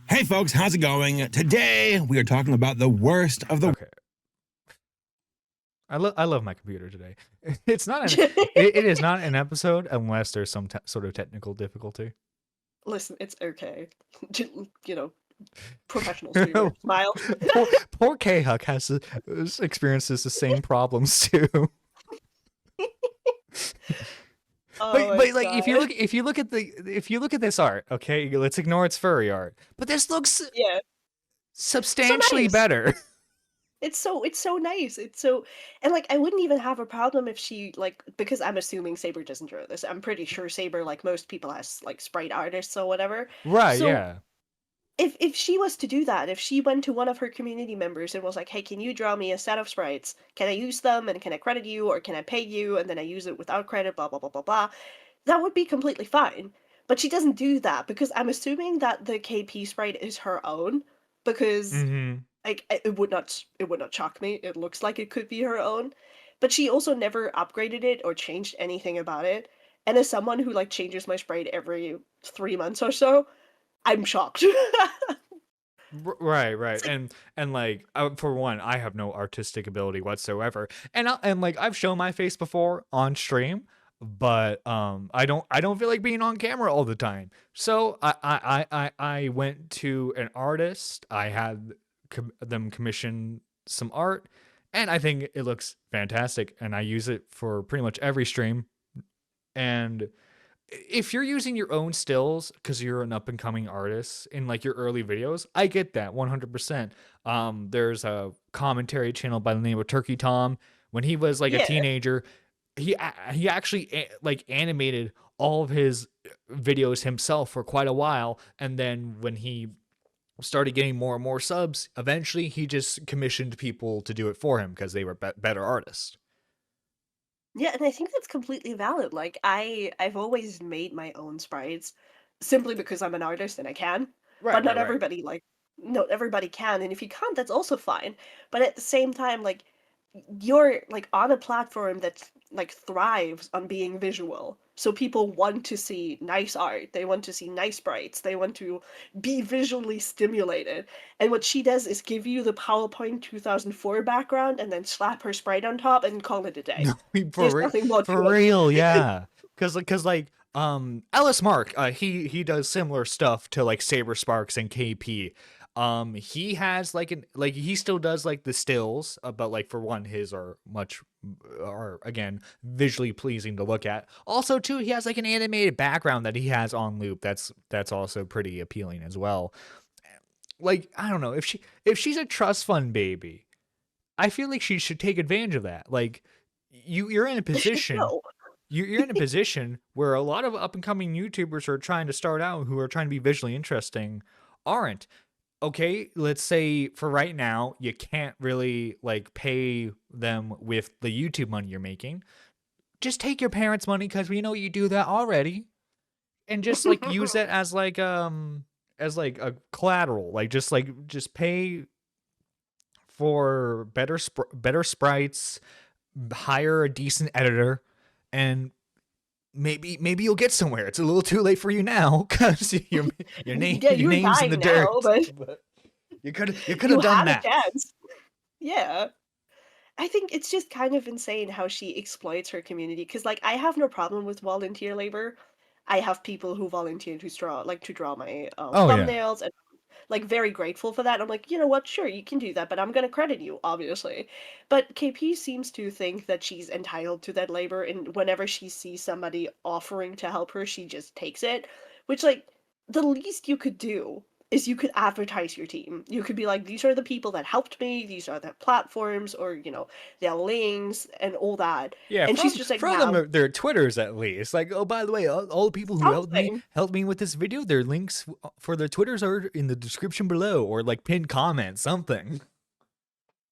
Hey folks, how's it going? Today we are talking about the worst of to. the Okay, I love my computer today. It's not it is not an episode unless there's some sort of technical difficulty. Listen, it's okay. You know, professional streamer. Smile. Poor K Huck experiences the same problems too. Oh my But like God. if you look at this art, okay, let's ignore its furry art. But this looks Yeah. So substantially nice. better. It's so nice. It's so and like I wouldn't even have a problem if she like because I'm assuming Saber doesn't draw this. I'm pretty sure Saber, like most people, has like sprite artists or whatever. Right, So yeah. if she was to do that, if she went to one of her community members and was like, "Hey, can you draw me a set of sprites? Can I use them and can I credit you or can I pay you and then I use it without credit, blah blah blah blah blah." That would be completely fine. But she doesn't do that because I'm assuming that the KP sprite is her own because Mhm. like it would not shock me. It looks like it could be her own. But she also never upgraded it or changed anything about it. And as someone who like changes my sprite every 3 months or so, I'm shocked. Right, right. It's like, And like for one, I have no artistic ability whatsoever. And like I've shown my face before on stream, but I don't feel like being on camera all the time. So I went to an artist. I had them commission some art, and I think it looks fantastic, and I use it for pretty much every stream. And if you're using your own stills because you're an up and coming artist in like your early videos, I get that 100%. There's a commentary channel by the name of Turkey Tom. When he was like a yeah. teenager, he actually like animated all of his videos himself for quite a while, and then when he started getting more and more subs, eventually he just commissioned people to do it for him because they were better artists. Yeah, and I think that's completely valid. Like I've always made my own sprites simply because I'm an artist and I can. Right, But right, not right. everybody like not everybody can, and if you can't, that's also fine. But at the same time, like you're like on a platform that like thrives on being visual. So people want to see nice art, they want to see nice sprites, they want to be visually stimulated. And what she does is give you the PowerPoint 2004 background and then slap her sprite on top and call it a day. No, There's nothing more for to it. real, yeah. Cause like Ellis Mark, he does similar stuff to like Saber Sparks and KP. He has like like he still does like the stills, but like for one, his are again visually pleasing to look at. Also, too, he has like an animated background that he has on loop. That's also pretty appealing as well. Like I don't know if she's a trust fund baby, I feel like she should take advantage of that. Like you're in a position No. you're in a position where a lot of up and coming YouTubers who are trying to start out who are trying to be visually interesting aren't. Okay, let's say for right now you can't really like pay them with the YouTube money you're making. Just take your parents' money because we know you do that already, and just like use it as like a collateral. Like just pay for better sprites, hire a decent editor, and maybe you'll get somewhere. It's a little too late for you now because Yeah, your you're name's in dying the now, dirt. but But you could you have done had a that. chance. Yeah. I think it's just kind of insane how she exploits her community. Because like, I have no problem with volunteer labor. I have people who volunteer to draw my, Oh yeah. thumbnails, and, like, very grateful for that. I'm like, "You know what? Sure, you can do that, but I'm gonna credit you, obviously." But KP seems to think that she's entitled to that labor, and whenever she sees somebody offering to help her, she just takes it, which, like, the least you could do is you could advertise your team. You could be like, these are the people that helped me, these are the platforms, or their links and all that. Yeah, And she's just like, from now their Twitters at least. Like, oh, by the way, all the people who something. helped me with this video, their links for their Twitters are in the description below, or like pinned comment, something.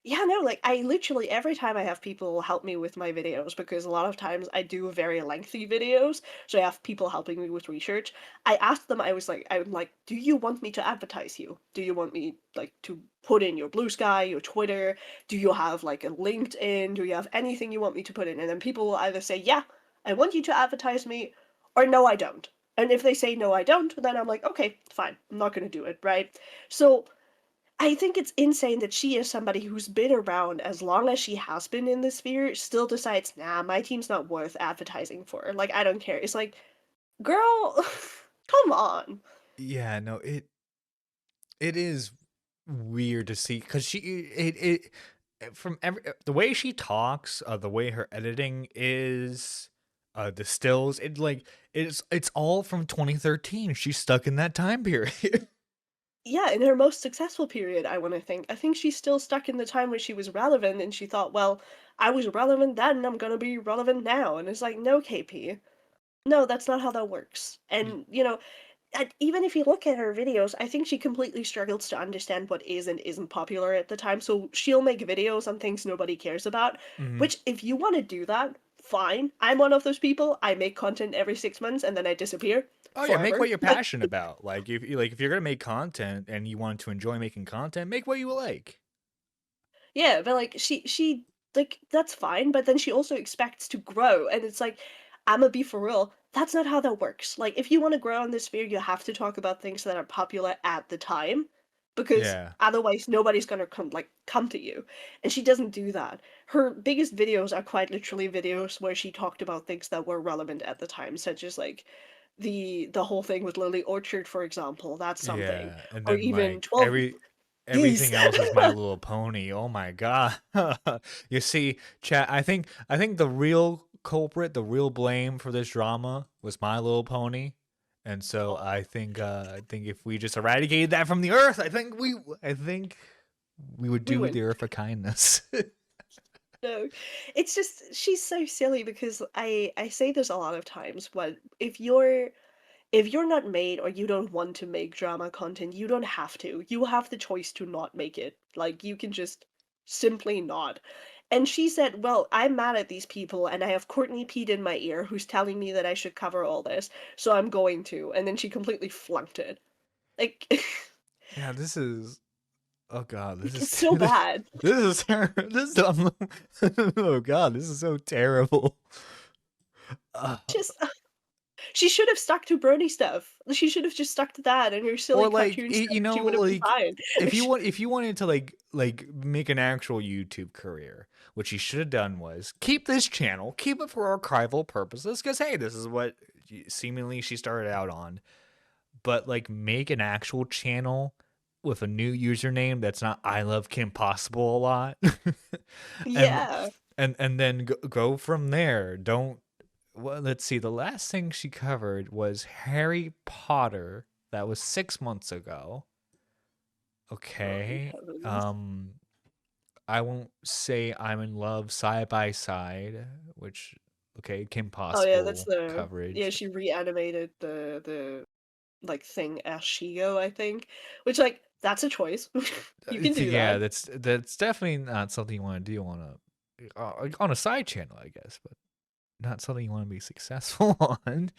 Yeah, no, like I literally every time I have people help me with my videos, because a lot of times I do very lengthy videos, so I have people helping me with research. I asked them, I'm like, do you want me to advertise you? Do you want me like to put in your Blue Sky, your Twitter? Do you have like a LinkedIn? Do you have anything you want me to put in? And then people will either say, yeah, I want you to advertise me, or no, I don't. And if they say no, I don't, then I'm like, okay, fine, I'm not gonna do it, right? So I think it's insane that she is somebody who's been around as long as she has been in the sphere, still decides, nah, my team's not worth advertising for. Like, I don't care. It's like, girl, come on. Yeah, no, it is weird to see because from the way she talks, the way her editing is, the stills, it's all from 2013. She's stuck in that time period. Yeah, in her most successful period, I want to think. I think she's still stuck in the time when she was relevant and she thought, well, I was relevant then, I'm gonna be relevant now. And it's like, no, KP. No, that's not how that works. And, even if you look at her videos, I think she completely struggles to understand what is and isn't popular at the time. So she'll make videos on things nobody cares about, Mhm. which if you want to do that, fine. I'm one of those people. I make content every 6 months and then I disappear Oh yeah, make forever. what you're passionate about. Like if you're gonna make content and you want to enjoy making content, make what you like. Yeah, but like she like that's fine, but then she also expects to grow and it's like I'ma be for real. That's not how that works. Like if you want to grow in this sphere, you have to talk about things that are popular at the time because Yeah. otherwise nobody's going to come to you. And she doesn't do that. Her biggest videos are quite literally videos where she talked about things that were relevant at the time, such as like the whole thing with Lily Orchard, for example. That's something. Yeah, and Or then even like 12 geese. everything else is My Little Pony. Oh my god. You see, chat, I think the real culprit, the real blame for this drama was My Little Pony. And so I think if we just eradicated that from the earth, I think we would We do win. the earth a kindness. No, it's just she's so silly because I say this a lot of times, but if you're not made or you don't want to make drama content, you don't have to. You have the choice to not make it. Like you can just simply not. And she said, "Well, I'm mad at these people and I have Courtney Pete in my ear who's telling me that I should cover all this, so I'm going to." And then she completely flunked it. Like Yeah, this is oh god, this is it's so bad. this is this is oh god, this is so terrible. Uh, Just she should have stuck to Brony stuff. She should have just stuck to that and her silly or like cartoon stuff. She would have been like fine. if you wanted to like make an actual YouTube career, what you should have done was keep this channel, keep it for archival purposes, because hey, this is what seemingly she started out on. But like make an actual channel with a new username that's not ILoveKimPossible a lot, and Yeah. and then go from there. Don't well, let's see. The last thing she covered was Harry Potter. That was 6 months ago. Oh, Okay. heavens. I won't say I'm in love side by side, which okay, Kim Oh yeah, that's Possible the yeah, coverage. she reanimated the like thing as Shigo, I think. Which like that's a choice. You can do Yeah, that. that's definitely not something you want to do on a side channel, I guess, but not something you want to be successful on.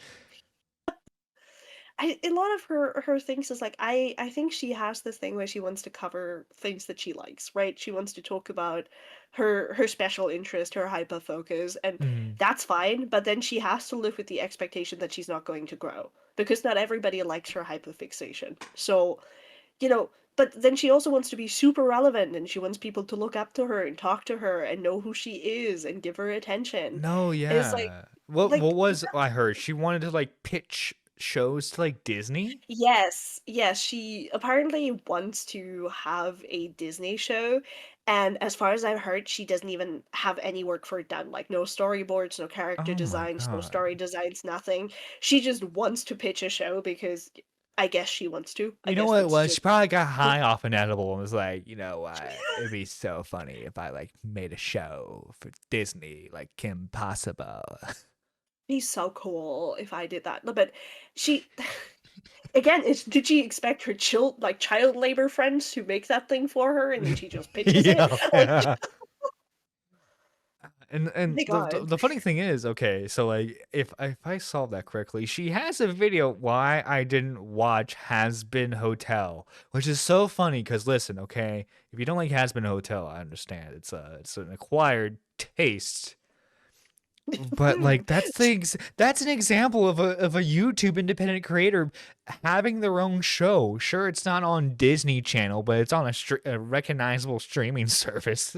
A lot of her things is like I think she has this thing where she wants to cover things that she likes, right? She wants to talk about her special interest, her hyper focus, and Mhm. that's fine, but then she has to live with the expectation that she's not going to grow because not everybody likes her hyper fixation. So, but then she also wants to be super relevant and she wants people to look up to her and talk to her and know who she is and give her attention. No, And it's like yeah. What like was I heard? She wanted to like pitch shows to like Disney? yes, yes, she apparently wants to have a Disney show, and as far as I've heard, she doesn't even have any work for it done. Like no storyboards, no character Oh my designs, no god. story designs, nothing. She just wants to pitch a show because I guess she wants to. I You know guess what it that's was? just She probably got high off an edible and was like, you know what? It'd be so funny if I like made a show for Disney, like Kim Possible. be so cool if I did that. No, but she again, did she expect her child labor friends to make that thing for her and then she just pitches it? Like, Yeah. And my God. the funny thing is, okay, so like if I solve that correctly, she has a video why I didn't watch Has Been Hotel, which is so funny because listen, okay, if you don't like Has Been Hotel, I understand it's an acquired taste. But like that's an example of a YouTube independent creator having their own show. Sure, it's not on Disney Channel, but it's on a recognizable streaming service.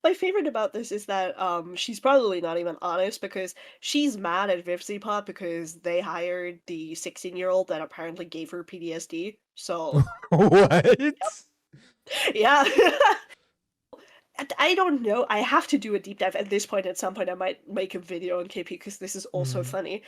My favorite about this is that she's probably not even honest because she's mad at VivziePop because they hired the 16-year-old that apparently gave her PTSD. So, What? yeah. I don't know. I have to do a deep dive at this point. At some point, I might make a video on KP because this is also Mhm. funny.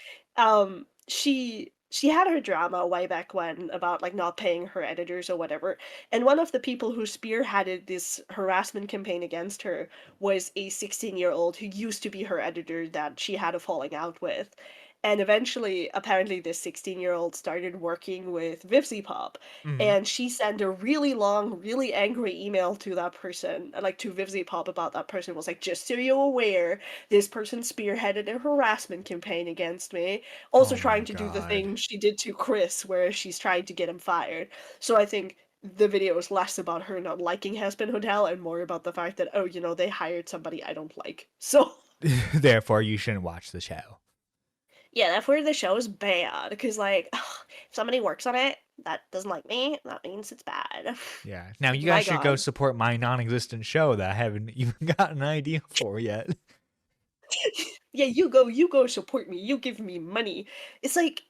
She had her drama way back when about like not paying her editors or whatever. And one of the people who spearheaded this harassment campaign against her was a 16-year-old who used to be her editor that she had a falling out with. And eventually, apparently, this 16-year-old started working with VivziePop, Mhm. and she sent a really long, really angry email to that person, like to VivziePop about that person. Was like, just so you're aware, this person spearheaded a harassment campaign against me. Also Oh my trying to do the god. thing she did to Chris, where she's trying to get him fired. So I think the video is less about her not liking Husband Hotel and more about the fact that, oh, they hired somebody I don't like. So Therefore, you shouldn't watch the show. yeah, that's where the show is bad. Because, like, if somebody works on it that doesn't like me, that means it's bad. Yeah. Now you My guys should go God. support my non-existent show that I haven't even got an idea for yet. Yeah, you go support me. You give me money. It's like,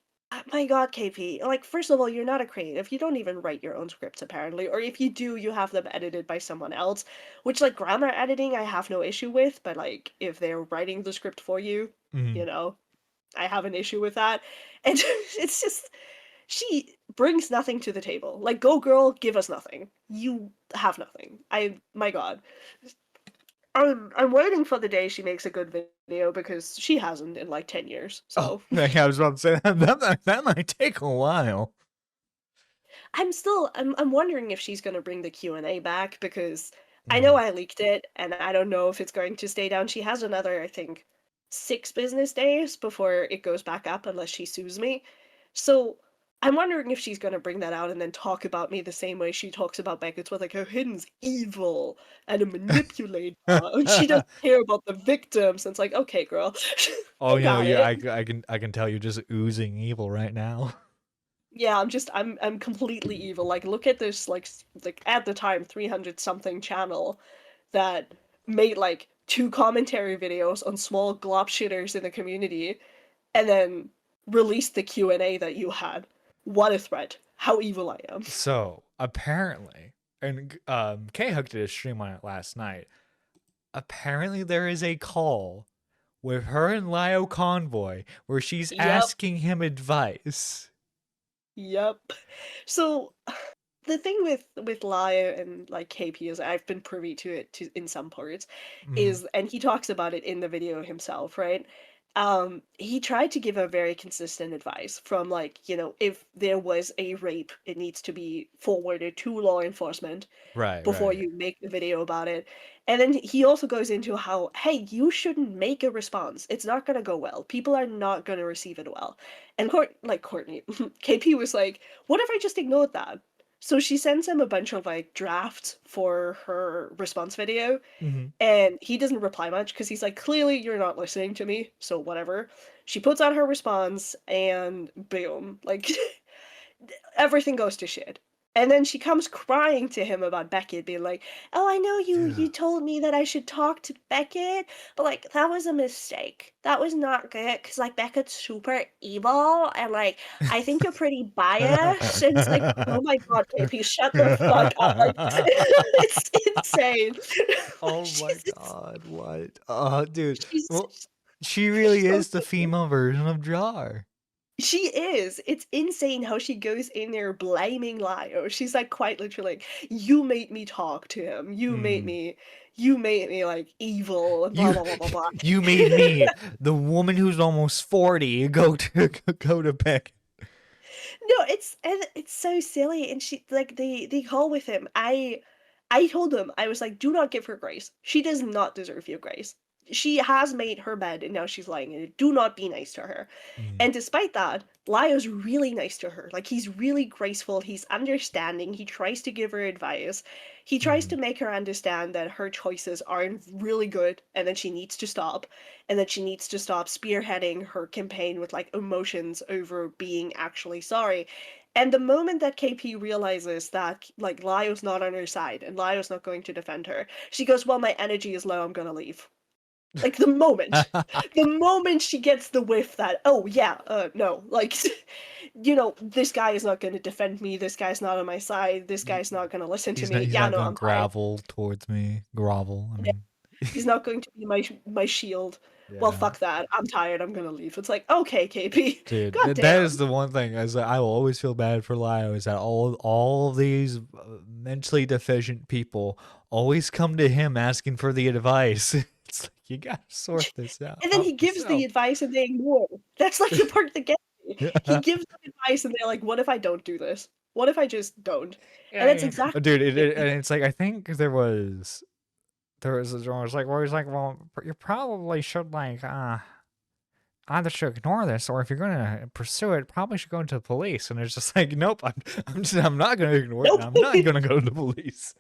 my God, KP. Like, first of all, you're not a creative. You don't even write your own scripts, apparently. Or if you do, you have them edited by someone else. Which, like, grammar editing, I have no issue with. But, like, if they're writing the script for you, Mhm. you know, I have an issue with that. And it's just, she brings nothing to the table. Like, go girl, give us nothing. You have nothing. My God. I'm waiting for the day she makes a good video because she hasn't in like 10 years. Oh, So I was about to say that might take a while. I'm wondering if she's gonna bring the Q&A back because I know Mhm. I leaked it and I don't know if it's going to stay down. She has another, I think, 6 business days before it goes back up unless she sues me. So I'm wondering if she's gonna bring that out and then talk about me the same way she talks about Beckett's with like her hidden's evil and a manipulator and she doesn't care about the victims. And it's like, okay, girl, Oh, I got yeah, it. I can tell you're just oozing evil right now. Yeah, I'm completely evil. Like, look at this, like at the time, 300 something channel that made like 2 commentary videos on small glob shitters in the community, and then released the Q&A that you had. What a threat! How evil I am. So apparently, and K Hook did a stream on it last night. Apparently, there is a call with her and Lio Convoy where she's Yep, asking him advice. yep. So the thing with Laya and like KP is I've been privy to it in some parts Mhm. is and he talks about it in the video himself, right? He tried to give a very consistent advice from like, if there was a rape, it needs to be forwarded to law enforcement Right, before right. you make the video about it. And then he also goes into how, hey, you shouldn't make a response. It's not gonna go well. People are not gonna receive it well. And Courtney, KP was like, what if I just ignored that? So she sends him a bunch of like drafts for her response video, Mhm. and he doesn't reply much because he's like, clearly you're not listening to me, so whatever. She puts out her response, and boom, like everything goes to shit. And then she comes crying to him about Beckett, being like, "Oh, I know you Dude. told me that I should talk to Beckett, but like that was a mistake. That was not good because like Beckett's super evil, and like I think you're pretty biased." And it's like, "Oh my God, KP, shut the fuck up!" Like it's insane. Oh my she's god, what? Dude. she's Well, she really so is the stupid. female version of Jar. She is. It's insane how she goes in there blaming Lio. She's like quite literally like, "You made me talk to him. Mm. You made me like evil and blah You blah blah blah blah." you made me, the woman who's almost 40, go to bed. No, it's so silly, and she like they call with him. I told him I was like, "Do not give her grace. She does not deserve your grace. She has made her bed and now she's lying in it. Do not be nice to her." Mm, And despite that, Lio's really nice to her. Like he's really graceful, he's understanding, he tries to give her advice. He tries to mhm, make her understand that her choices aren't really good and that she needs to stop, and that she needs to stop spearheading her campaign with like emotions over being actually sorry. And the moment that KP realizes that like Lio's not on her side and Lio's not going to defend her, she goes, "Well, my energy is low, I'm gonna leave." Like the moment she gets the whiff that, oh yeah, no, like, this guy is not going to defend me. This guy's not on my side. This y- guy's not going to listen to he's not me. he's Yeah, not no, gonna I'm fine. gravel towards me. Grovel, I Yeah, mean. he's not going to be my shield. Well, Yeah. fuck that. I'm tired. I'm gonna leave. It's like, okay, KP. Dude, God that is damn. the one thing, is that I will always feel bad for Lio, is that all of these mentally deficient people always come to him asking for the advice. It's like, you gotta sort this And then out he gives the yourself. advice and they ignore. That's like the part that gets me. He gives the advice and they're like, what if I don't do this? What if I just don't? And Yeah, that's yeah. exactly Dude, what and it's like, I think there was a drone was like, where he's like, well, you probably should like either should ignore this, or if you're gonna pursue it, probably should go into the police. And it's just like, nope, I'm not gonna ignore it, and Nope. I'm not gonna go to the police.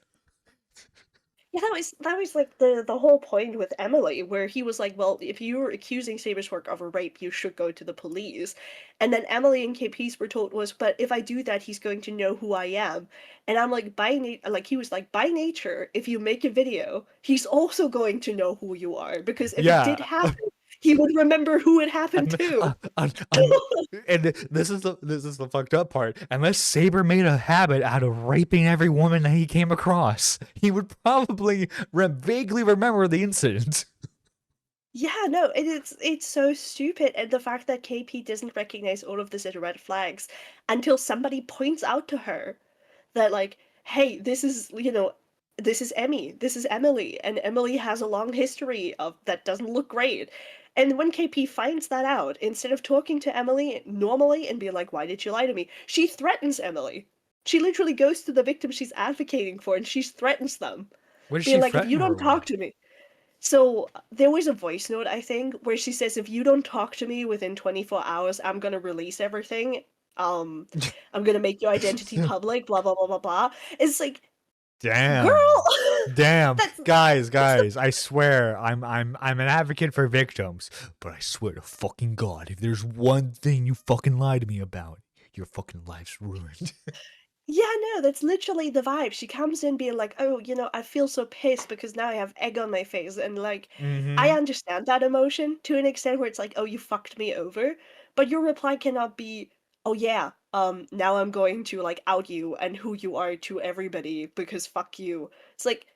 Yeah, that was like the whole point with Emily, where he was like, "Well, if you're accusing Saberswork of a rape, you should go to the police." And then Emily and KP's were told was, "But if I do that, he's going to know who I am." And I'm like, like he was like, by nature, if you make a video, he's also going to know who you are because if it did Yeah. happen, he would remember who it happened Un- to. and this is the fucked up part. Unless Saber made a habit out of raping every woman that he came across, he would probably vaguely remember the incident. Yeah, no, it's so stupid, and the fact that KP doesn't recognize all of this as red flags until somebody points out to her that like, hey, this is Emmy, this is Emily, and Emily has a long history of that doesn't look great. And when KP finds that out, instead of talking to Emily normally and being like, why did you lie to me? She threatens Emily. She literally goes to the victim she's advocating for and she threatens them, What did being she like, if you threaten her don't talk with? to me. So there was a voice note, I think, where she says, "If you don't talk to me within 24 hours, I'm gonna release everything. Um, I'm gonna make your identity public. Blah blah blah blah blah." It's like, Damn. girl, Damn. that's that's the Guys, I swear I'm an advocate for victims, but I swear to fucking God, if there's one thing you fucking lie to me about, your fucking life's ruined. yeah, no, that's literally the vibe. She comes in being like, "Oh, I feel so pissed because now I have egg on my face," and like, I Mm-hmm. understand that emotion to an extent where it's like, "Oh, you fucked me over," but your reply cannot be, "Oh yeah, now I'm going to like out you and who you are to everybody because fuck you." It's like,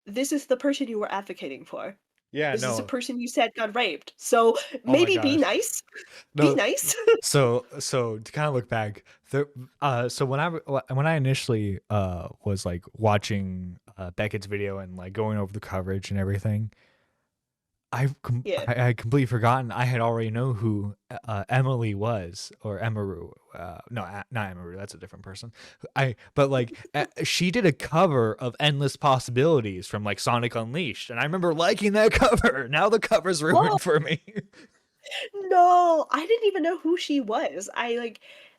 this is the person you were advocating for. Yeah, This is a no. person you said got raped. So Oh my maybe be gosh. nice. Be No, nice. so to kind of look back, so when I initially was like watching Beckett's video and like going over the coverage and everything, Yeah. I had completely forgotten I had already know who Emily was, or Emaru. No, not Emaru. That's a different person. But like she did a cover of "Endless Possibilities" from like Sonic Unleashed, and I remember liking that cover. Now the cover's Whoa. ruined for me. No, I didn't even know who she was.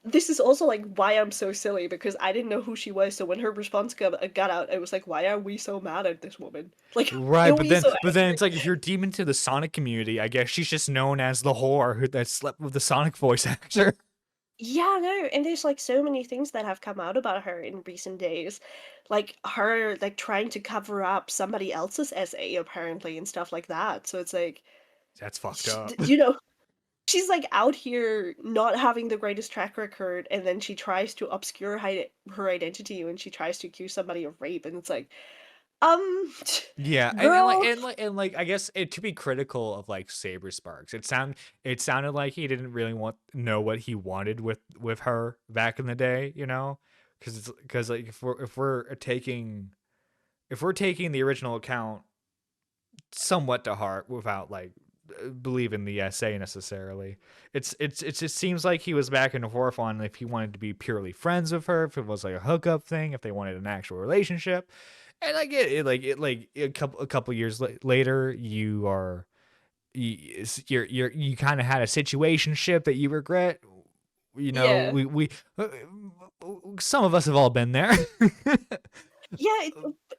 This is also like why I'm so silly because I didn't know who she was. So when her response got out, I was like, why are we so mad at this woman? Like, Right, why are we so but then angry? it's like, if you're deep into the Sonic community, I guess she's just known as the whore that slept with the Sonic voice actor. Yeah, no, and there's like so many things that have come out about her in recent days. Like her like trying to cover up somebody else's SA apparently and stuff like that. So it's like, That's fucked up. you know, she's like out here not having the greatest track record, and then she tries to obscure her identity when she tries to accuse somebody of rape, and it's like, Um, Yeah, girl, and like I guess to be critical of like Saber Sparks, it sounded like he didn't really know what he wanted with her back in the day, you know, because like if we're taking the original account somewhat to heart without like believing the essay necessarily. It just seems like he was back and forth on if he wanted to be purely friends with her, if it was like a hookup thing, if they wanted an actual relationship. And I get it, like a couple years later, you kind of had a situationship that you regret. You know, yeah. we some of us have all been there. Yeah,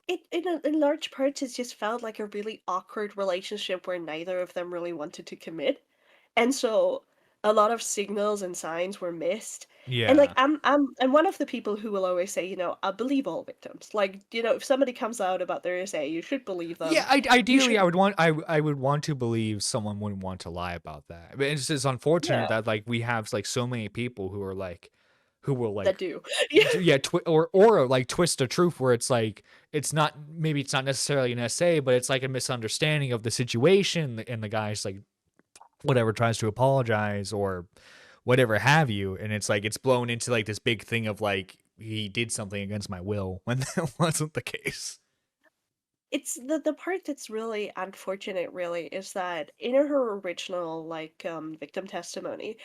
it in large parts it just felt like a really awkward relationship where neither of them really wanted to commit. And so a lot of signals and signs were missed. And like Yeah. I'm one of the people who will always say, I believe all victims. Like, if somebody comes out about their essay, you should believe Yeah, them. You ideally, should I would want to believe someone wouldn't want to lie about that. But it's just unfortunate yeah, that like we have like so many people who will that like do. Yeah. yeah or like twist the truth where it's like it's not necessarily an essay, but it's like a misunderstanding of the situation, and the guy's like whatever tries to apologize or whatever have you, and it's like it's blown into like this big thing of like he did something against my will when that wasn't the case. It's the part that's really unfortunate really is that in her original victim testimony,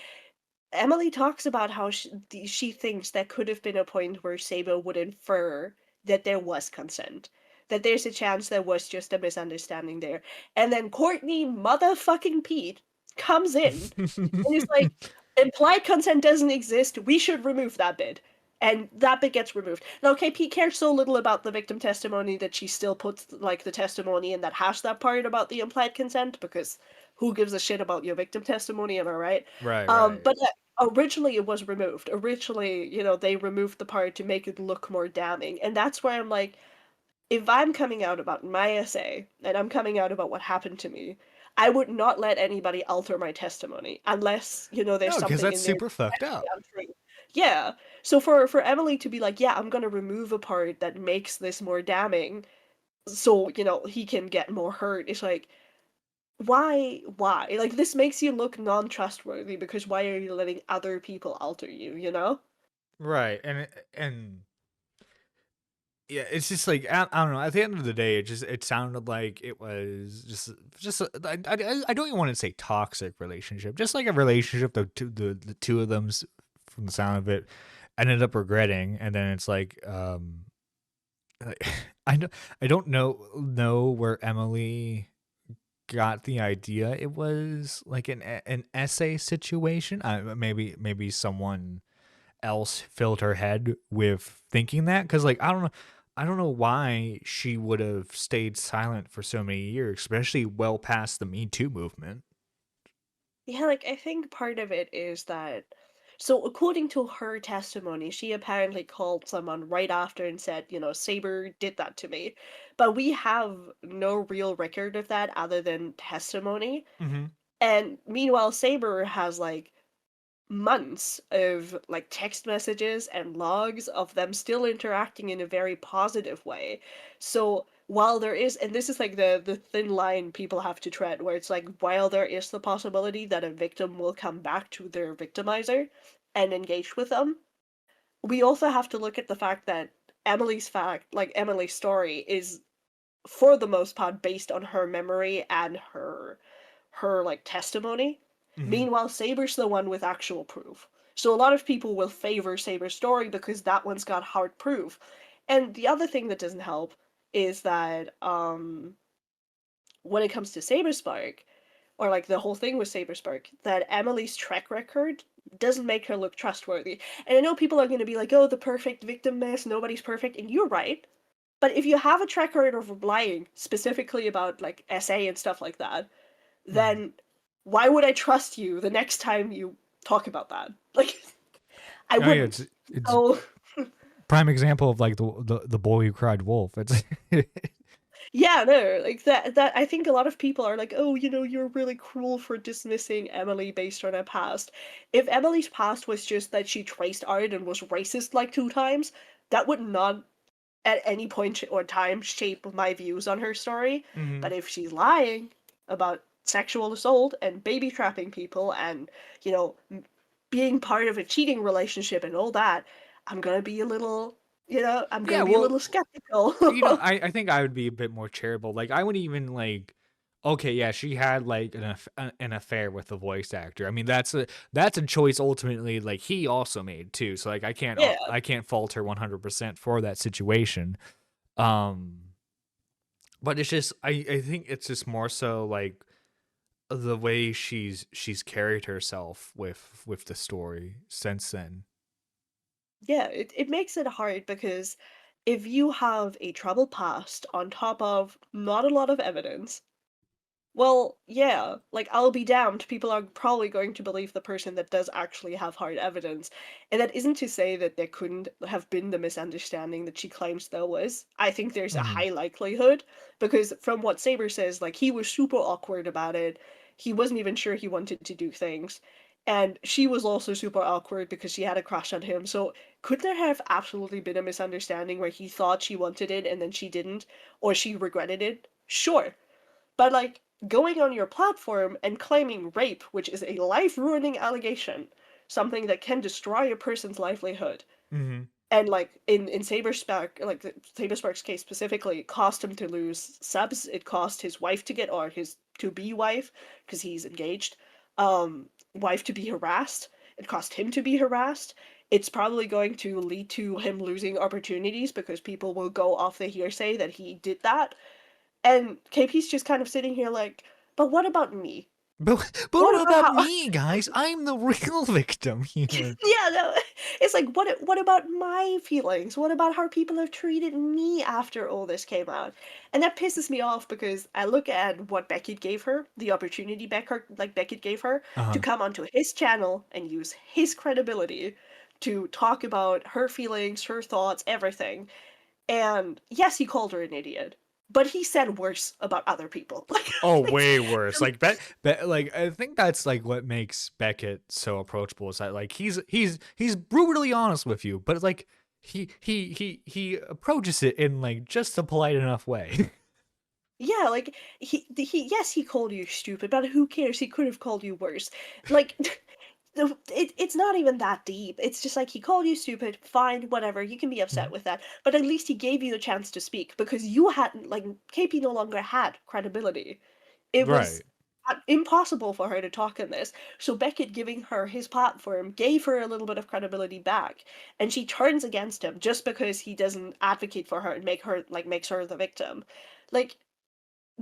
Emily talks about how she thinks there could have been a point where Sabo would infer that there was consent, that there's a chance there was just a misunderstanding there. And then Courtney motherfucking Pete comes in and is like, implied consent doesn't exist. We should remove that bit. And that bit gets removed. Now, okay, Pete cares so little about the victim testimony that she still puts like the testimony in that has that part about the implied consent because who gives a shit about your victim testimony? Am I right? Right, right. But originally it was removed. Originally, they removed the part to make it look more damning, and that's where I'm like, if I'm coming out about my essay and I'm coming out about what happened to me, I would not let anybody alter my testimony unless, there's No, because something that's in there super fucked that's up. actually untrue. Yeah. So for Emily to be like, yeah, I'm gonna remove a part that makes this more damning, so he can get more hurt. It's like, why? Like this makes you look non-trustworthy because why are you letting other people alter you? You know? Right, and yeah, it's just like I don't know. At the end of the day, it sounded like it was I don't even want to say toxic relationship, just like a relationship that the two of them from the sound of it ended up regretting, and then it's like like, I don't know where Emily got the idea it was like an essay situation. Maybe someone else filled her head with thinking that, because like I don't know why she would have stayed silent for so many years, especially well past the Me Too movement. Yeah, like I think part of it is that, so according to her testimony, she apparently called someone right after and said, Saber did that to me. But we have no real record of that other than testimony. Mm-hmm. And meanwhile, Saber has like months of like text messages and logs of them still interacting in a very positive way. So while there is, and this is like the thin line people have to tread, where it's like while there is the possibility that a victim will come back to their victimizer and engage with them, we also have to look at the fact that Emily's story is for the most part based on her memory and her like testimony. Mm-hmm. Meanwhile, Saber's the one with actual proof. So a lot of people will favor Saber's story because that one's got hard proof. And the other thing that doesn't help is that when it comes to Saberspark, or like the whole thing with Saberspark, that Emily's track record doesn't make her look trustworthy. And I know people are going to be like, oh, the perfect victim mess, nobody's perfect, and you're right. But if you have a track record of lying, specifically about like SA and stuff like that, Mm-hmm. then why would I trust you the next time you talk about that? Like, I Oh yeah, wouldn't. it's So, prime example of like the boy who cried wolf. It's yeah, no, like that I think a lot of people are like, "Oh, you're really cruel for dismissing Emily based on her past." If Emily's past was just that she traced art and was racist like two times, that would not at any point or time shape my views on her story. Mm-hmm. But if she's lying about sexual assault and baby trapping people and, you know, being part of a cheating relationship and all that, I'm gonna be a little, I'm Yeah, gonna be a well, little skeptical. I think I would be a bit more charitable. Like, I would even like, okay, yeah, she had like an affair with the voice actor. I mean, that's a choice ultimately. Like, he also made too. So like, Yeah, I can't fault her 100% for that situation. Um, but it's just I think it's just more so like the way she's carried herself with the story since then. yeah, it makes it hard because if you have a troubled past on top of not a lot of evidence, well, yeah, like I'll be damned, people are probably going to believe the person that does actually have hard evidence. And that isn't to say that there couldn't have been the misunderstanding that she claims there was. I think there's a Hmm. high likelihood because from what Saber says, like he was super awkward about it. He wasn't even sure he wanted to do things. And she was also super awkward because she had a crush on him. So could there have absolutely been a misunderstanding where he thought she wanted it and then she didn't, or she regretted it? Sure. But like going on your platform and claiming rape, which is a life-ruining allegation, something that can destroy a person's livelihood, Hmm. and like in Saberspark, like the Saberspark's case specifically, cost him to lose subs. It cost his wife to get, or his to be wife, because he's engaged, wife to be harassed. It cost him to be harassed. It's probably going to lead to him losing opportunities because people will go off the hearsay that he did that. And KP's just kind of sitting here like, but what about me? But What what about about how? me, guys? I'm the real victim here. Yeah, no, it's like what about my feelings? What about how people have treated me after all this came out? And that pisses me off because I look at what Beckett gave her, the opportunity Beckett gave her to Uh-huh. come onto his channel and use his credibility to talk about her feelings, her thoughts, everything. And yes, he called her an idiot, but he said worse about other people. Like, Oh, it's, way worse. Like like I think that's like what makes Beckett so approachable is that like he's brutally honest with you, but like he approaches it in like just a polite enough way. yeah, like yes, he called you stupid, but who cares? He could have called you worse. Like, it's not even that deep. It's just like he called you stupid. Fine, whatever. You can be upset Mhm. with that, but at least he gave you a chance to speak because you hadn't like KP no longer had credibility. It was Right. impossible for her to talk in this. So Beckett giving her his platform gave her a little bit of credibility back, and she turns against him just because he doesn't advocate for her and makes her the victim. Like,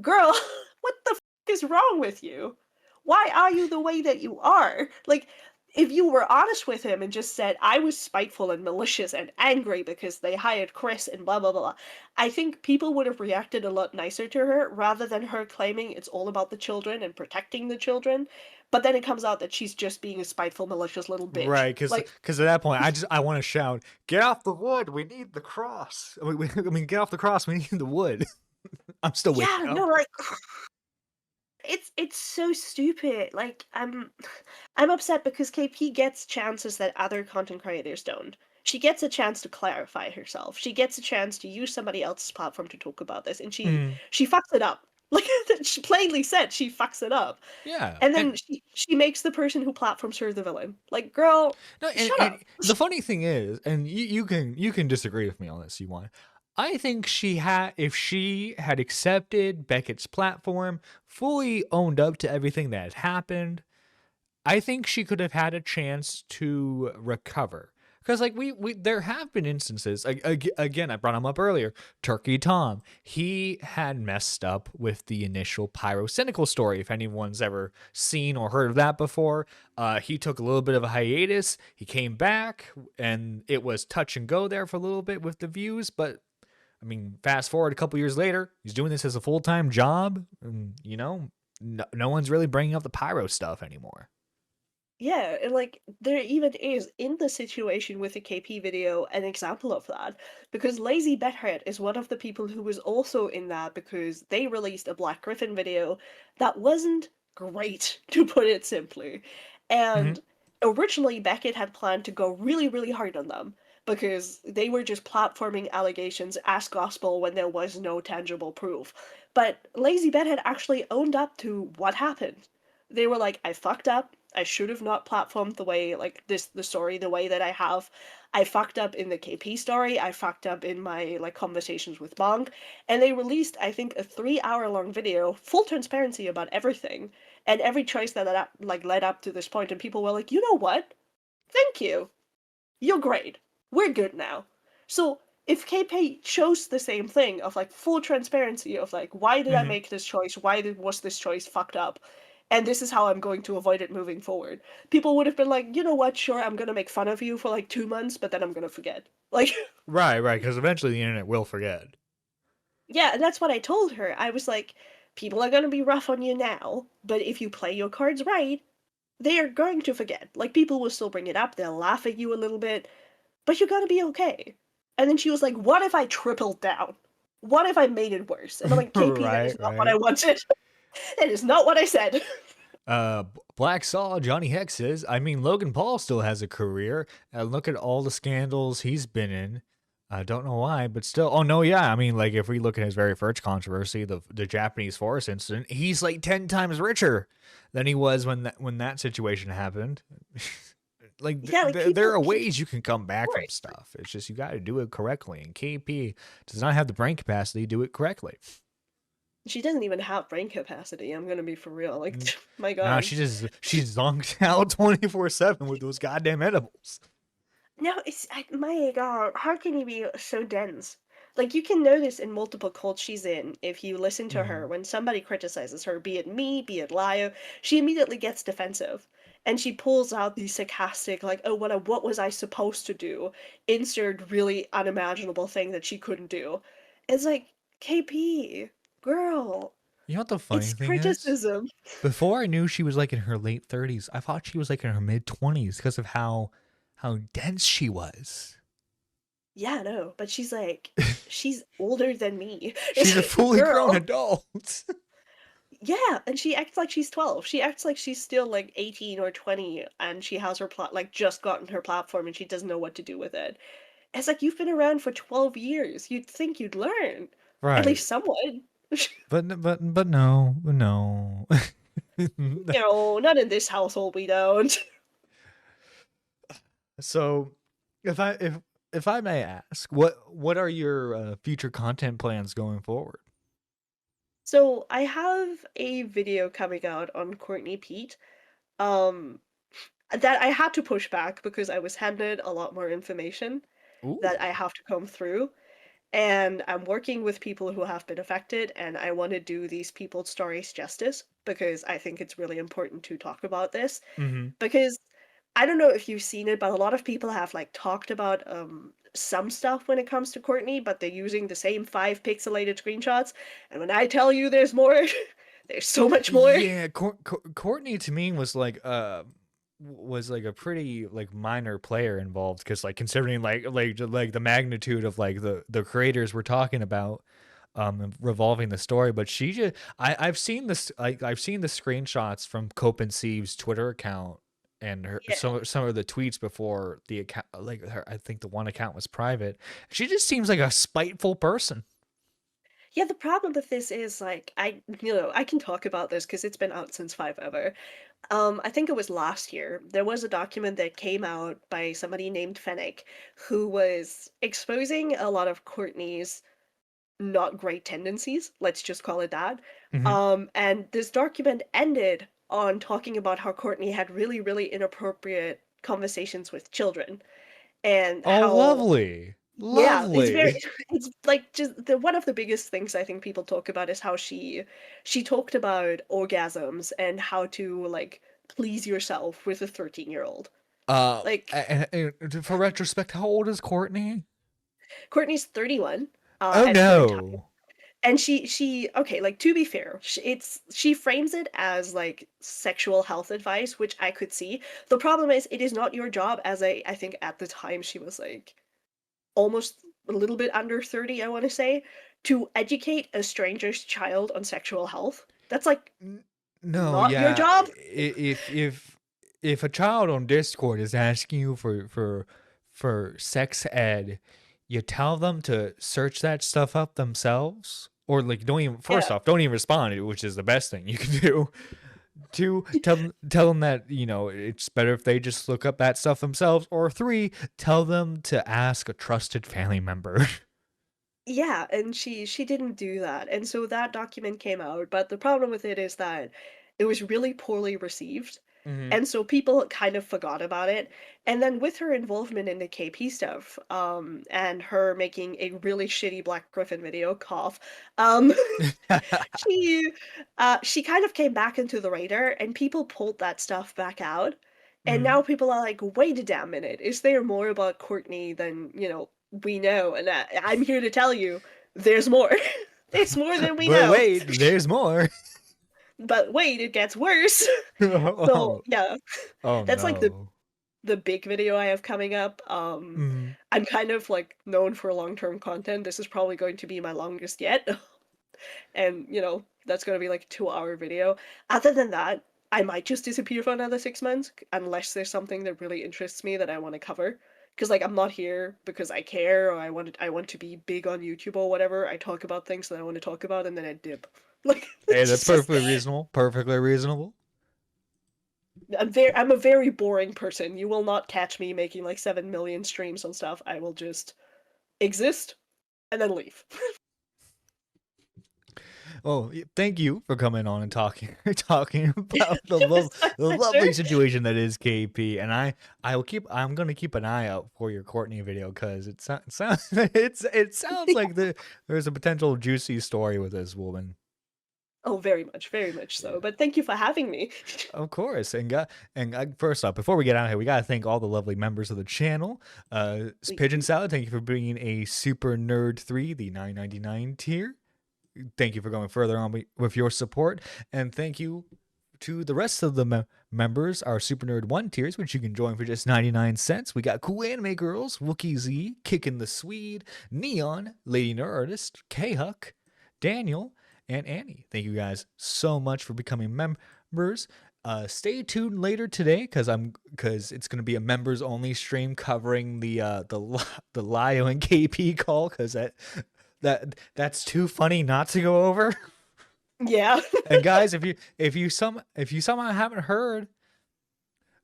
girl, what the is wrong with you? Why are you the way that you are? Like, if you were honest with him and just said, I was spiteful and malicious and angry because they hired Chris and blah, blah, blah, I think people would have reacted a lot nicer to her rather than her claiming it's all about the children and protecting the children. But then it comes out that she's just being a spiteful, malicious little bitch. Right, Like, because at that point, I want to shout, "Get off the wood! We need the cross! I mean, get off the cross! We need the wood!" I'm still yeah, waking no, up. like, it's so stupid. Like, I'm upset because KP gets chances that other content creators don't. She gets a chance to clarify herself. She gets a chance to use somebody else's platform to talk about this, and she Mm, she fucks it up. Like, she plainly said she fucks it up. yeah, And then and she makes the person who platforms her the villain. Like, girl, no, shut and up. the funny thing is, and you can disagree with me on this if you want. I think she had if she had accepted Beckett's platform, fully owned up to everything that had happened, I think she could have had a chance to recover. Because like we there have been instances again I brought him up earlier. Turkey Tom, he had messed up with the initial pyrocynical story. If anyone's ever seen or heard of that before, he took a little bit of a hiatus. He came back, and it was touch and go there for a little bit with the views. But I mean, fast forward a couple years later, he's doing this as a full time job, and no one's really bringing up the pyro stuff anymore. Yeah, and like there even is in the situation with the KP video an example of that because Lazy Bethead is one of the people who was also in that because they released a Black Griffin video that wasn't great, to put it simply. Hmm. And originally Beckett had planned to go really, really hard on them, because they were just platforming allegations as gospel when there was no tangible proof. But Lazy Ben had actually owned up to what happened. They were like, I fucked up. I should have not platformed the way, like, the story the way that I have. I fucked up in the KP story. I fucked up in my, like, conversations with Monk. And they released, I think, a 3-hour long video, full transparency about everything and every choice that like led up to this point. And people were like, you know what? Thank you. You're great. We're good now. So if KP chose the same thing of like full transparency of like, why did I Mhm. make this choice? Was this choice fucked up? And this is how I'm going to avoid it moving forward. People would have been like, you know what? Sure, I'm gonna make fun of you for like 2 months, but then I'm gonna forget. Like, Right, because eventually the internet will forget. yeah, and that's what I told her. I was like, people are gonna be rough on you now, but if you play your cards right, they are going to forget. Like, people will still bring it up, they'll laugh at you a little bit, but you're gonna be okay. And then she was like, what if I tripled down? What if I made it worse? And I'm like, KP, that is Right, not what I right. wanted. That is not what I said. Black Saw, Johnny Hex says, I mean, Logan Paul still has a career. Look at all the scandals he's been in. I don't know why, but still. Oh, no, yeah. I mean, like, if we look at his very first controversy, the Japanese forest incident, he's like 10 times richer than he was when that situation happened. Like, Yeah, like there are people, ways you can come back from course. stuff. It's just you got to do it correctly. And KP does not have the brain capacity to do it correctly. She doesn't even have brain capacity. I'm gonna be for real. Like, Mm. my Nah, god. she's zonked out 24/7 with those goddamn edibles. No, my god. How can you be so dense? Like, you can know this in multiple cults she's in if you listen to her. Mhm. When somebody criticizes her, be it me, be it Lio, she immediately gets defensive. And she pulls out these sarcastic, like, oh, what was I supposed to do? Insert really unimaginable thing that she couldn't do. It's like, KP, girl, You know what the funny it's thing is? criticism. Before I knew she was like in her late 30s, I thought she was like in her mid 20s because of how dense she was. Yeah, no, but she's older than me. It's She's a like, fully grown girl. adult. Yeah, and she acts like she's 12. She acts like she's still like 18 or 20 and she has her plot like just gotten her platform and she doesn't know what to do with it. It's like you've been around for 12 years. You'd think you'd learn. At Right. least somewhat. But no, no. No, not in this household we don't. So, if I may ask, what are your future content plans going forward? So, I have a video coming out on Courtney Pete. Um that I had to push back because I was handed a lot more information that Ooh. I have to comb through. And I'm working with people who have been affected, and I want to do these people's stories justice because I think it's really important to talk about this. Mm-hmm. Because I don't know if you've seen it, but a lot of people have like talked about some stuff when it comes to Courtney, but they're using the same 5 pixelated screenshots. And when I tell you there's more, there's so much more. Yeah, Courtney to me was like a pretty like minor player involved because like considering like the magnitude of like the creators we're talking about revolving the story, but she just I've seen this I've seen the screenshots from Cope and Sieve's Twitter account and her Yeah. some of the tweets before the account, like her, I think the one account was private. She just seems like a spiteful person. Yeah, the problem with this is like I can talk about this because it's been out since five ever. I think it was last year. There was a document that came out by somebody named Fennec who was exposing a lot of Courtney's not great tendencies, let's just call it that. Hmm. And this document ended on talking about how Courtney had really, really inappropriate conversations with children and Oh, how lovely, yeah, it's very lovely. it's like just the one of the biggest things I think people talk about is how she talked about orgasms and how to like please yourself with a 13-year-old. Like For retrospect, how old is Courtney? Courtney's 31 Oh at current time. no. And she okay, like to be fair, she frames it as like sexual health advice, which I could see. The problem is it is not your job as a I think at the time she was like almost a little bit under 30, I want to say, to educate a stranger's child on sexual health. That's like No, not your yeah. job. If a child on Discord is asking you for sex ed, you tell them to search that stuff up themselves, or like don't even first Yeah. off don't even respond, which is the best thing you can do. Two, tell them that it's better if they just look up that stuff themselves, or three, tell them to ask a trusted family member. Yeah, and she didn't do that. And so that document came out, but the problem with it is that it was really poorly received. Hmm. And so people kind of forgot about it. And then with her involvement in the KP stuff, and her making a really shitty Black Griffin video, cough, um, she she kind of came back into the radar and people pulled that stuff back out. And Hmm. now people are like, wait a damn minute, is there more about Courtney than, we know? And I'm here to tell you, there's more. There's more than we But know. wait, there's more. But wait, it gets worse. So Oh, yeah, oh that's like the no. the big video I have coming up. Mm. I'm kind of like known for long-term content. This is probably going to be my longest yet. And that's going to be like a 2-hour video. Other than that, I might just disappear for another 6 months unless there's something that really interests me that I want to cover. Because like I'm not here because I care or I want to be big on YouTube or whatever. I talk about things that I want to talk about and then I dip. Like Hey, it's that's just perfectly reasonable. Perfectly reasonable. I'm a very boring person. You will not catch me making like 7 million streams on stuff. I will just exist and then leave. Oh, thank you for coming on and talking talking about It was my the pleasure. lovely situation that is KP. And I'm gonna keep an eye out for your Courtney video because sounds it sounds like there's a potential juicy story with this woman. Oh, very much so. But thank you for having me. Of course, first off, before we get out of here, we gotta thank all the lovely members of the channel. Pigeon Salad, thank you for bringing a Super Nerd 3, the $9.99 tier. Thank you for going further on with your support, and thank you to the rest of the members, our Super Nerd 1 tiers, which you can join for just 99 cents. We got Cool Anime Girls, Wookie Z, Kickin' the Swede, Neon, Lady Nerdist, K-Huck, Daniel, and Annie. Thank you guys so much for becoming members. Stay tuned later today because it's gonna be a members only stream covering the Lio and KP call because that's too funny not to go over. Yeah. And guys, if you somehow haven't heard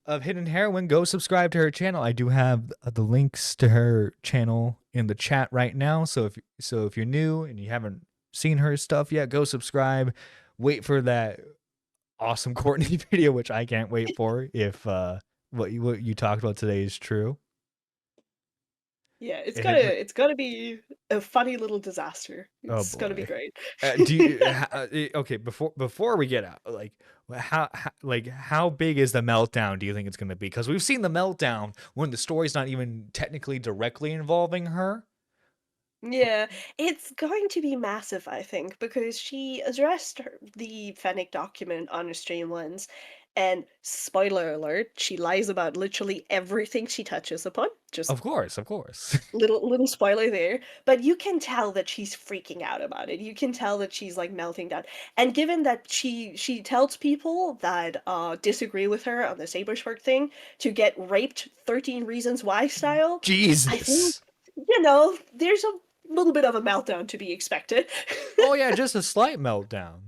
of Hidden Heroine, go subscribe to her channel. I do have the links to her channel in the chat right now. So if you're new and you haven't seen her stuff yet, go subscribe. Wait for that awesome Courtney video, which I can't wait for if what you talked about today is true. Yeah, It had, it's gonna be a funny little disaster. oh It's gonna be boy. great. Do you okay, before we get out, like how big is the meltdown do you think it's going to be? Because we've seen the meltdown when the story's not even technically directly involving her. Yeah, it's going to be massive, I think, because she addressed the Fennec document on her stream once, and spoiler alert, she lies about literally everything she touches upon. Just Of course, of course. little spoiler there, but you can tell that she's freaking out about it. You can tell that she's like melting down. And given that she tells people that disagree with her on the Sabershwork thing to get raped 13 Reasons Why style, I think Jesus. there's a little bit of a meltdown to be expected. Oh yeah, just a slight meltdown.